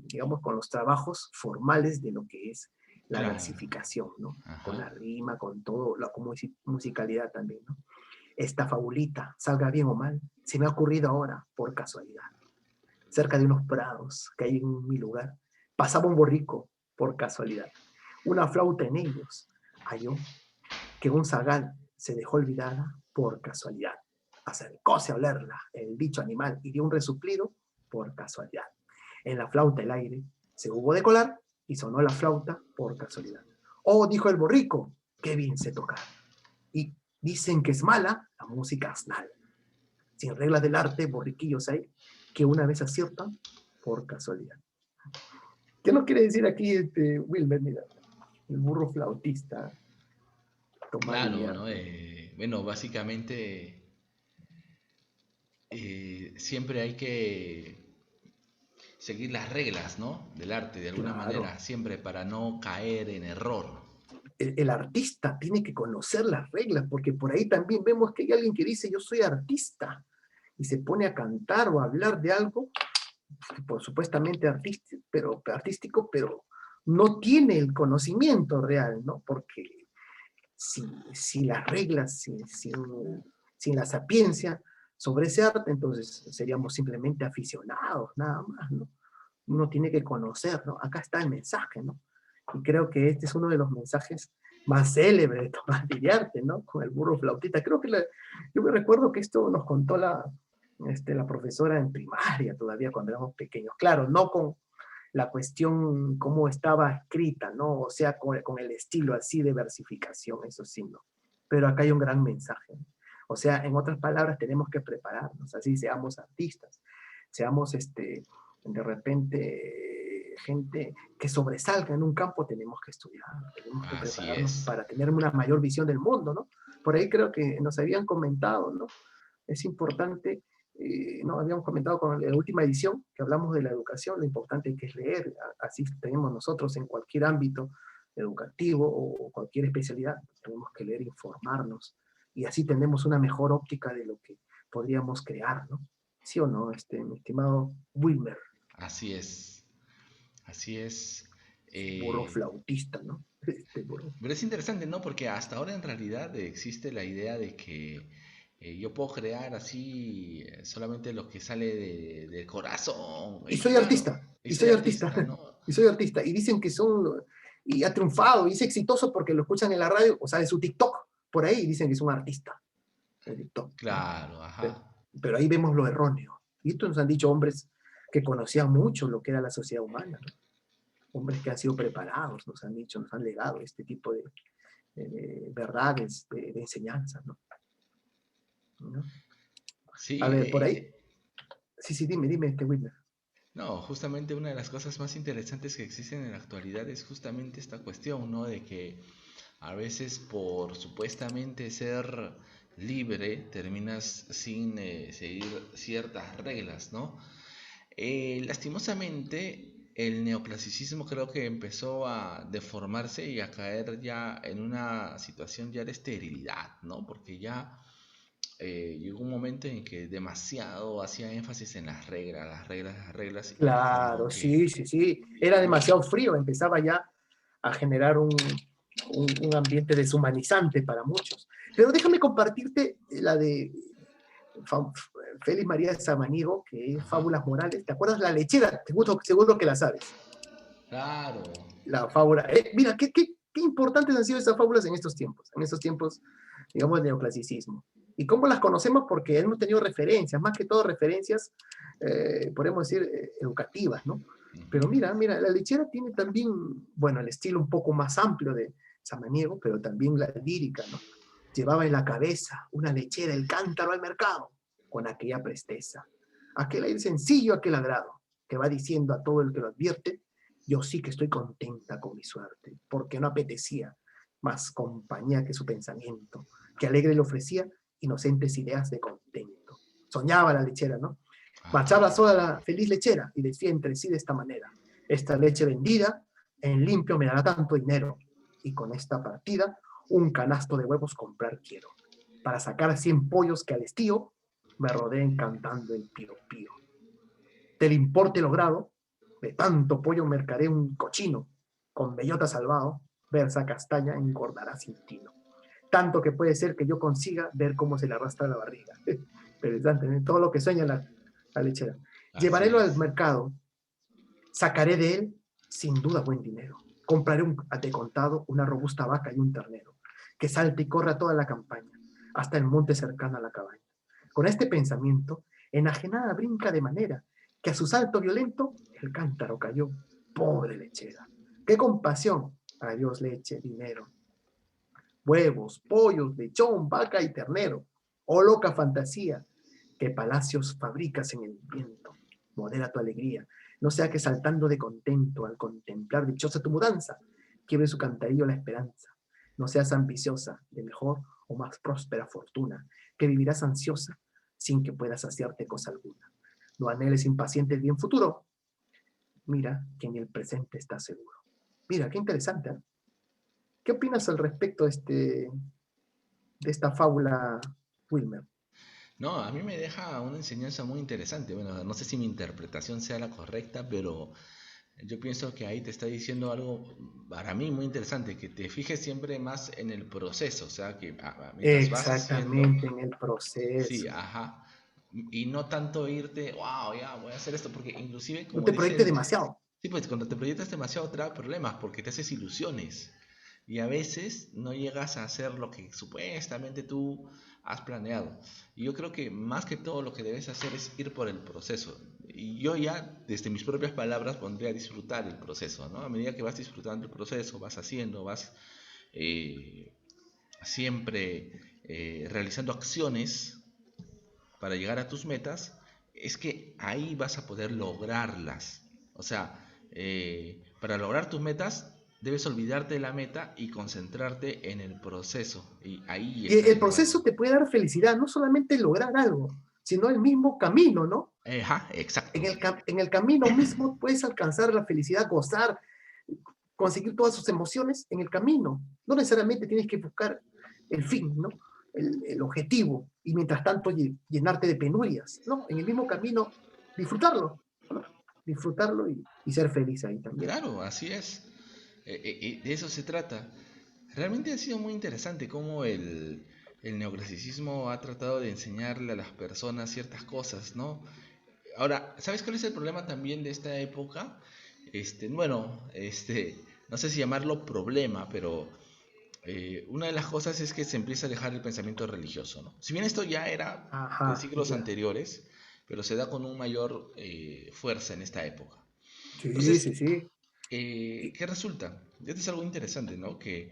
digamos, con los trabajos formales de lo que es la claro. versificación, ¿no? Con Ajá. la rima, con todo, la musicalidad también, ¿no? Esta fabulita, salga bien o mal, se me ha ocurrido ahora, por casualidad. Cerca de unos prados que hay en mi lugar, pasaba un borrico, por casualidad. Una flauta en ellos halló que un zagal se dejó olvidada por casualidad. Acercóse a olerla el dicho animal y dio un resuplido por casualidad. En la flauta el aire se hubo de colar y sonó la flauta por casualidad. Oh, dijo el borrico, qué bien sé tocar. Y dicen que es mala la música asnal. Sin reglas del arte, borriquillos hay que una vez aciertan por casualidad. ¿Qué nos quiere decir aquí Wilmer? Mira, el burro flautista. tomar y Claro, leer, ¿no? ¿no? Bueno, básicamente siempre hay que seguir las reglas, ¿no? Del arte, de alguna Claro. manera, siempre para no caer en error. El artista tiene que conocer las reglas, porque por ahí también vemos que hay alguien que dice yo soy artista y se pone a cantar o a hablar de algo, pues, supuestamente artístico, pero no tiene el conocimiento real, ¿no? Porque si las reglas, sin la sapiencia sobre ese arte, entonces seríamos simplemente aficionados, nada más, ¿no? Uno tiene que conocer, ¿no? Acá está el mensaje, ¿no? Y creo que este es uno de los mensajes más célebres de Tomás Iriarte, ¿no? Con el burro flautista. Yo me recuerdo que esto nos contó la profesora en primaria todavía cuando éramos pequeños. Claro, no con la cuestión cómo estaba escrita, ¿no? O sea, con el estilo así de versificación, eso sí, ¿no? Pero acá hay un gran mensaje, ¿no? O sea, en otras palabras, tenemos que prepararnos, así seamos artistas, seamos de repente gente que sobresalga en un campo, tenemos que estudiar, tenemos que Así prepararnos es. para tener una mayor visión del mundo, ¿no? Por ahí creo que nos habían comentado, ¿no? Es importante, no habíamos comentado con la última edición que hablamos de la educación, lo importante que es leer, así tenemos nosotros en cualquier ámbito educativo o cualquier especialidad, tenemos que leer, informarnos, y así tenemos una mejor óptica de lo que podríamos crear, ¿no? ¿Sí o no, mi estimado Wilmer, Así es. Así es. burro Eh, flautista, ¿no? Burro. pero es interesante, ¿no? Porque hasta ahora en realidad existe la idea de que yo puedo crear así solamente lo que sale del corazón. Y Y soy claro, artista, y y soy soy artista, artista, ¿no? y soy artista. Y dicen que y ha triunfado, y es exitoso porque lo escuchan en la radio, o sea, de su TikTok, por ahí dicen que es un artista de TikTok, ¿no? Claro, ajá. Pero, pero ahí vemos lo erróneo. Y esto nos han dicho hombres que conocían mucho lo que era la sociedad humana, ¿no? Hombres que han sido preparados, nos han dicho, nos han legado este tipo de verdades, de enseñanzas, ¿no? ¿No? A Sí, ver, por ahí, sí, sí, dime, Whitmer. no, justamente una de las cosas más interesantes que existen en la actualidad es justamente esta cuestión, ¿no? De que a veces por supuestamente ser libre terminas sin seguir ciertas reglas, ¿no? Lastimosamente, el neoclasicismo creo que empezó a deformarse y a caer ya en una situación ya de esterilidad, ¿no? Porque ya llegó un momento en que demasiado hacía énfasis en las reglas, las reglas, las reglas, y como Claro, que sí, sí, sí. Era demasiado frío, empezaba ya a generar un ambiente deshumanizante para muchos. Pero déjame compartirte la de Fa- Félix María de Samaniego, que es ajá, Fábulas Morales. ¿Te acuerdas? La lechera, seguro que la sabes. claro, La fábula. Mira, qué importantes han sido esas fábulas en estos tiempos, digamos, del neoclasicismo. ¿Y cómo las conocemos? Porque hemos tenido referencias, más que todo referencias, podemos decir, educativas, ¿no? ujú, Pero mira, la lechera tiene también, bueno, el estilo un poco más amplio de Samaniego, pero también la lírica, ¿no? Llevaba en la cabeza una lechera, el cántaro al mercado, con aquella presteza, aquel aire sencillo, aquel agrado, que va diciendo a todo el que lo advierte, yo sí que estoy contenta con mi suerte, porque no apetecía más compañía que su pensamiento, que alegre le ofrecía inocentes ideas de contento. Soñaba la lechera, ¿no? Marchaba ajá, sola la feliz lechera y decía entre sí de esta manera, esta leche vendida en limpio me dará tanto dinero, y con esta partida un canasto de huevos comprar quiero, para sacar 100 pollos que al estío me rodeen cantando el pío pío. Del importe logrado, de tanto pollo mercaré un cochino, con bellota salvado, versa castaña engordará sin tino. Tanto que puede ser que yo consiga ver cómo se le arrastra la barriga. Interesante, ¿eh? Todo lo que sueña la lechera. así Llevarélo al es. mercado, sacaré de él sin duda buen dinero. Compraré de contado una robusta vaca y un ternero, que salte y corra toda la campaña, hasta el monte cercano a la cabaña. Con este pensamiento, enajenada brinca de manera que a su salto violento el cántaro cayó. Pobre lechera. ¡Qué compasión! Adiós leche, dinero. Huevos, pollos, lechón, vaca y ternero. Oh loca fantasía, que palacios fabricas en el viento. Modera tu alegría, no sea que saltando de contento al contemplar dichosa tu mudanza, quiebre su cantarillo la esperanza. No seas ambiciosa de mejor o más próspera fortuna, que vivirás ansiosa sin que puedas saciarte cosa alguna. No anheles impaciente el bien futuro. Mira que en el presente estás seguro. Mira, qué interesante, ¿eh? ¿Qué opinas al respecto de esta fábula, Wilmer? No, a mí me deja una enseñanza muy interesante. Bueno, no sé si mi interpretación sea la correcta, pero yo pienso que ahí te está diciendo algo para mí muy interesante, que te fijes siempre más en el proceso, o sea, que mientras vas haciendo, Exactamente, en el sí, proceso. ajá, y no tanto irte, wow, ya voy a hacer esto, porque inclusive, No como te dice proyectes el, demasiado. sí, pues cuando te proyectas demasiado trae problemas, porque te haces ilusiones, y a veces no llegas a hacer lo que supuestamente tú has planeado. Y yo creo que más que todo lo que debes hacer es ir por el proceso. Y yo ya, desde mis propias palabras, pondría a disfrutar el proceso, ¿no? A medida que vas disfrutando el proceso, vas haciendo, vas eh, siempre realizando acciones para llegar a tus metas, es que ahí vas a poder lograrlas. O sea, para lograr tus metas debes olvidarte de la meta y concentrarte en el proceso. Y ahí Y está el lo bueno. proceso te puede dar felicidad, no solamente lograr algo, sino el mismo camino, ¿no? Ajá, exacto. En el camino mismo puedes alcanzar la felicidad, gozar, conseguir todas sus emociones en el camino. No necesariamente tienes que buscar el fin, ¿no? El objetivo, y mientras tanto llenarte de penurias, ¿no? En el mismo camino, disfrutarlo, ¿no? Disfrutarlo y ser feliz ahí también. Claro, así es. De eso se trata. Realmente ha sido muy interesante cómo el neoclasicismo ha tratado de enseñarle a las personas ciertas cosas, ¿no? Ahora, ¿sabes cuál es el problema también de esta época? Bueno, no sé si llamarlo problema, pero una de las cosas es que se empieza a dejar el pensamiento religioso, ¿no? Si bien esto ya era de Ajá, siglos ya. anteriores, pero se da con un mayor fuerza en esta época. Sí, Entonces, sí, sí. ¿qué resulta? Esto es algo interesante, ¿no? Que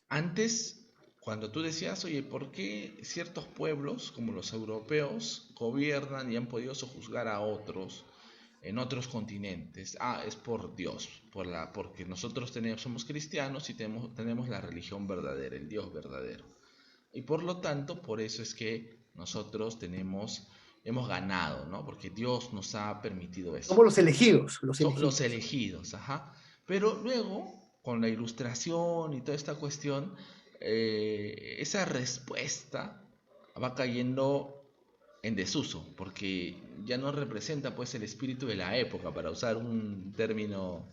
antes, cuando tú decías, oye, ¿por qué ciertos pueblos, como los europeos, gobiernan y han podido sojuzgar a otros en otros continentes? Ah, es por Dios, porque nosotros somos cristianos y tenemos la religión verdadera, el Dios verdadero. Y por lo tanto, por eso es que nosotros hemos ganado, ¿no? Porque Dios nos ha permitido eso. Somos los elegidos, los Son los elegidos. elegidos, ajá. Pero luego, con la ilustración y toda esta cuestión, esa respuesta va cayendo en desuso, porque ya no representa pues el espíritu de la época, para usar un término,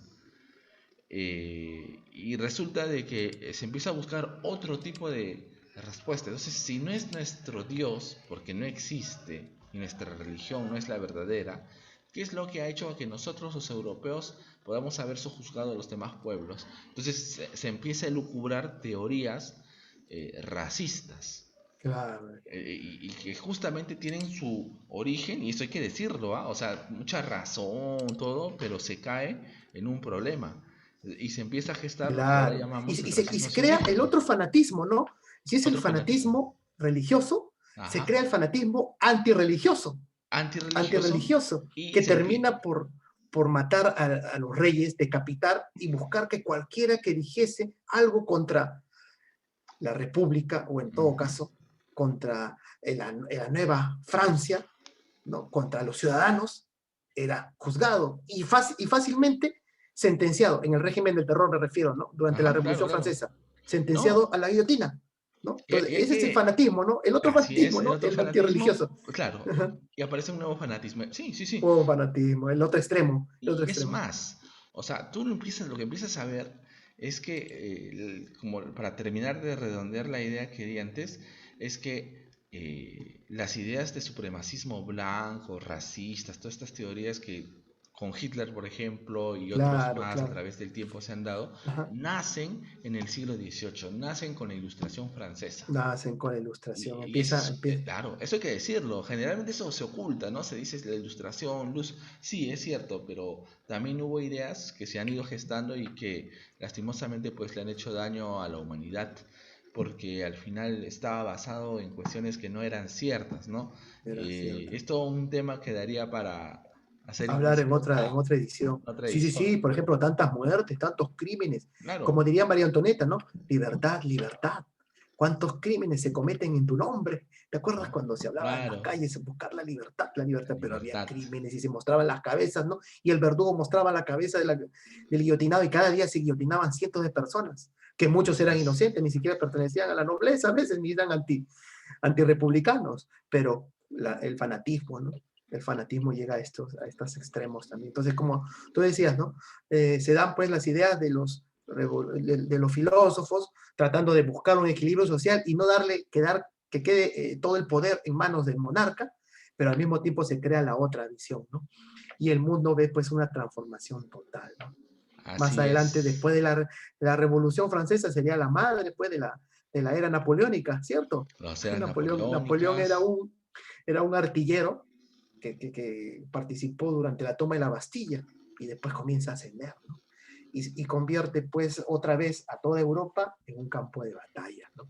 y resulta de que se empieza a buscar otro tipo de respuesta. Entonces, si no es nuestro Dios, porque no existe, y nuestra religión no es la verdadera, ¿qué es lo que ha hecho que nosotros los europeos podamos haber sojuzgado a los demás pueblos? Entonces se empieza a lucubrar teorías racistas, Claro. y que justamente tienen su origen, y esto hay que decirlo, ¿ah? O sea, mucha razón, todo, pero se cae en un problema. Y se empieza a gestar lo que ahora Claro. llamamos el Y racismo se crea el simbólico. otro fanatismo, ¿no? Si es el Otro fanatismo. fanatismo religioso, se Ajá. crea el fanatismo antirreligioso, Antirreligioso. antirreligioso, Y que se empie- termina por matar a los reyes, decapitar y buscar que cualquiera que dijese algo contra la República, o en todo Ujú. caso, contra la nueva Francia, ¿no? Contra los ciudadanos, era juzgado y fácilmente sentenciado, en el régimen del terror me refiero, ¿no? Durante la Ajá, claro, Revolución claro. Francesa, No, sentenciado a la guillotina, ¿no? Entonces, y hay ese es el que, fanatismo, ¿no? El otro así es, fanatismo, el ¿no? otro El fanatismo, antirreligioso. claro, y aparece un nuevo fanatismo. Sí, sí, sí. Nuevo fanatismo, el otro Y es extremo. más, o sea, lo que empiezas a ver es que, como para terminar de redondear la idea que di antes, es que las ideas de supremacismo blanco, racistas, todas estas teorías que con Hitler, por ejemplo, y otros Claro, más a claro. través del tiempo se han dado, Ajá. nacen en el siglo XVIII, nacen con la Ilustración francesa. Nacen con la ilustración, Y eso, empieza. claro, eso hay que decirlo. Generalmente eso se oculta, ¿no? Se dice la ilustración, luz. Sí, es cierto, pero también hubo ideas que se han ido gestando y que lastimosamente pues le han hecho daño a la humanidad, porque al final estaba basado en cuestiones que no eran ciertas, ¿no? Era cierto. Es todo un tema que daría hacer hablar inclusive en otra, otra edición. otra Sí, sí, sí, edición. por ejemplo, tantas muertes, tantos crímenes. Como Claro, diría María Antonieta, ¿no? Libertad, libertad. ¿Cuántos crímenes se cometen en tu nombre? ¿Te acuerdas ¿no? cuando se hablaba en las Claro, calles, buscar la la libertad, pero había libertad. crímenes y se mostraban las cabezas, ¿no? Y el verdugo mostraba la cabeza del guillotinado y cada día se guillotinaban cientos de personas, que muchos Así eran es. inocentes, ni siquiera pertenecían a la nobleza, a veces ni eran antirrepublicanos, pero el fanatismo, ¿no? El fanatismo llega a estos extremos también. Entonces, como tú decías, ¿no? Se dan pues las ideas de los filósofos tratando de buscar un equilibrio social y no que quede todo el poder en manos del monarca, pero al mismo tiempo se crea la otra visión, ¿no? Y el mundo ve pues una transformación total, ¿no? Más Así adelante, es. después de la Revolución Francesa, sería la madre pues, de la era napoleónica, ¿cierto? Las eras Napoleón napoleónicas. era un artillero que participó durante la toma de la Bastilla y después comienza a ascender, ¿no? Y convierte pues otra vez a toda Europa en un campo de batalla, ¿no?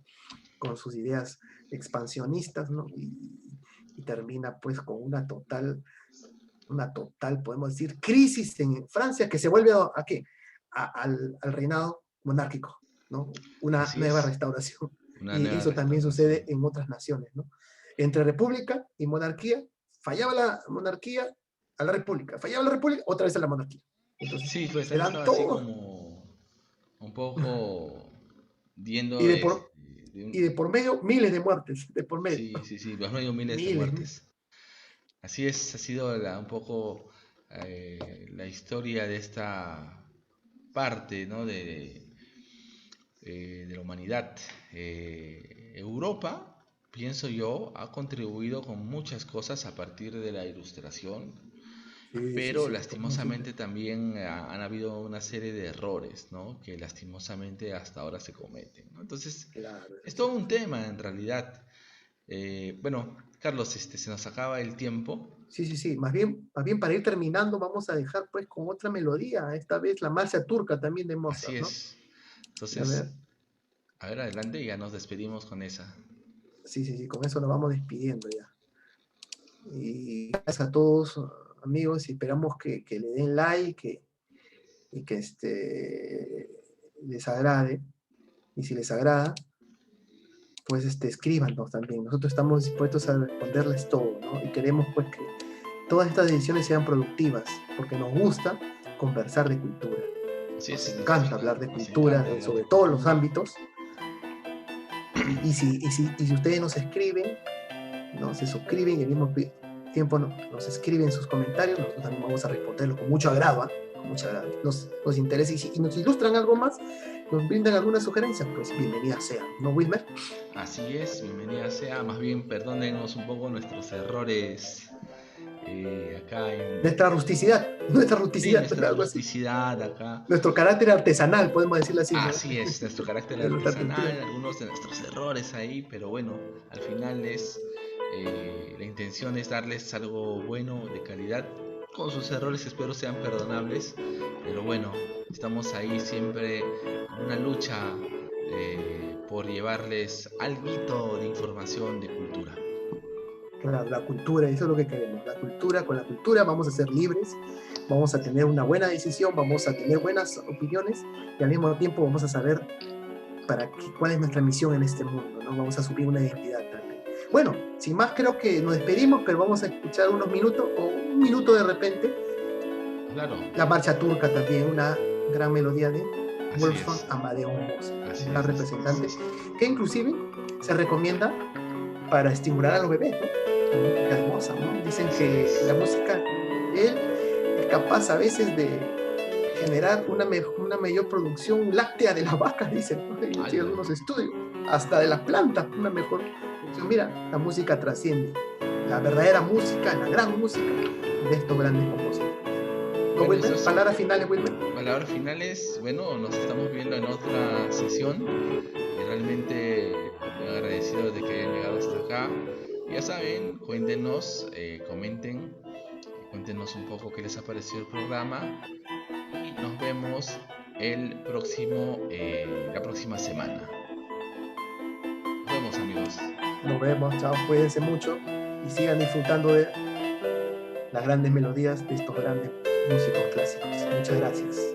Con sus ideas expansionistas, ¿no? Y termina pues con una total, podemos decir, crisis en Francia que se vuelve ¿a qué? Al reinado monárquico, ¿no? Una Así nueva es. restauración. Una Y nueva eso también sucede restauración. en otras naciones, ¿no? Entre república y monarquía, fallaba la monarquía a la república, fallaba la república, otra vez a la monarquía. Entonces, Sí, pues se han dan estado así todo. como un poco Y viendo de por, y de por medio, miles de muertes, de por medio. sí, sí, sí, los medio miles de Miles. muertes. Así es, ha sido un poco la historia de esta parte, ¿no? De la humanidad. Europa, pienso yo, ha contribuido con muchas cosas a partir de la ilustración, Sí, sí, pero sí, podemos decirlo. lastimosamente también han habido una serie de errores, ¿no? Que lastimosamente hasta ahora se cometen, ¿no? Entonces, Claro, eso es es todo cierto. un tema en realidad. Bueno, Carlos, se nos acaba el tiempo. Sí, sí, sí. Más bien para ir terminando, vamos a dejar pues con otra melodía, esta vez la marcha turca también de Así Mozart, ¿no? es. A Entonces, ver, a ver, adelante y ya nos despedimos con esa. sí, sí, sí, con eso nos vamos despidiendo ya. Y gracias a todos, amigos, y esperamos que le den like y que les agrade. Y si les agrada, pues escríbanos también. Nosotros estamos dispuestos a responderles todo, ¿no? Y queremos pues que todas estas decisiones sean productivas, porque nos gusta conversar de cultura. Así Nos es, encanta hablar de nos cultura encanta hablar de sobre todos los cultura. ámbitos. Y si ustedes nos escriben, ¿no? Se suscriben y al mismo tiempo nos escriben sus comentarios, nosotros también vamos a responderlos con mucho agrado, ¿eh? Con mucho agrado. Nos interesa y nos ilustran algo más, nos brindan alguna sugerencia, pues bienvenida sea, ¿no, Wilmer? Así es, bienvenida sea. Más bien, perdónenos un poco nuestros errores acá Nuestra sí, rusticidad, nuestra algo así. rusticidad acá. Nuestro carácter artesanal, podemos decirlo así, ¿no? Así es, nuestro carácter De nuestra cultura. artesanal, algunos de nuestros errores ahí, pero bueno, al final es la intención es darles algo bueno, de calidad. Con sus errores espero sean perdonables, pero bueno, estamos ahí siempre en una lucha por llevarles alguito de información de cultura. La cultura, eso es lo que queremos. La cultura, con la cultura vamos a ser libres, vamos a tener una buena decisión, vamos a tener buenas opiniones y al mismo tiempo vamos a saber cuál es nuestra misión en este mundo, ¿no? Vamos a subir una identidad también. Bueno, sin más creo que nos despedimos, pero vamos a escuchar unos minutos o un minuto de repente Claro, la marcha turca también, una gran melodía de así Wolfgang es, Amadeus Mozart, así un gran es, así es. representante que inclusive se recomienda para estimular a los bebés, ¿no? La música de Mozart, ¿no? Dicen Así que es. la música de él es capaz a veces de generar una mayor producción láctea de las vacas, dicen, ¿no? Hay ¡Hala! algunos estudios, hasta de las plantas, una mejor producción. Mira, la música trasciende la verdadera música, la gran música de estos grandes compositores. ¿No, Bueno, Wilmer? Palabras finales, Wilmer. palabras finales. Bueno, nos estamos viendo en otra sesión. Y realmente muy agradecido de que hayan llegado hasta acá. Ya saben, cuéntenos, comenten, cuéntenos un poco qué les ha parecido el programa. Y nos vemos la próxima semana. Nos vemos, amigos. Nos vemos, chao, cuídense mucho y sigan disfrutando de la las grandes melodías de estos grandes músicos clásicos. Muchas gracias.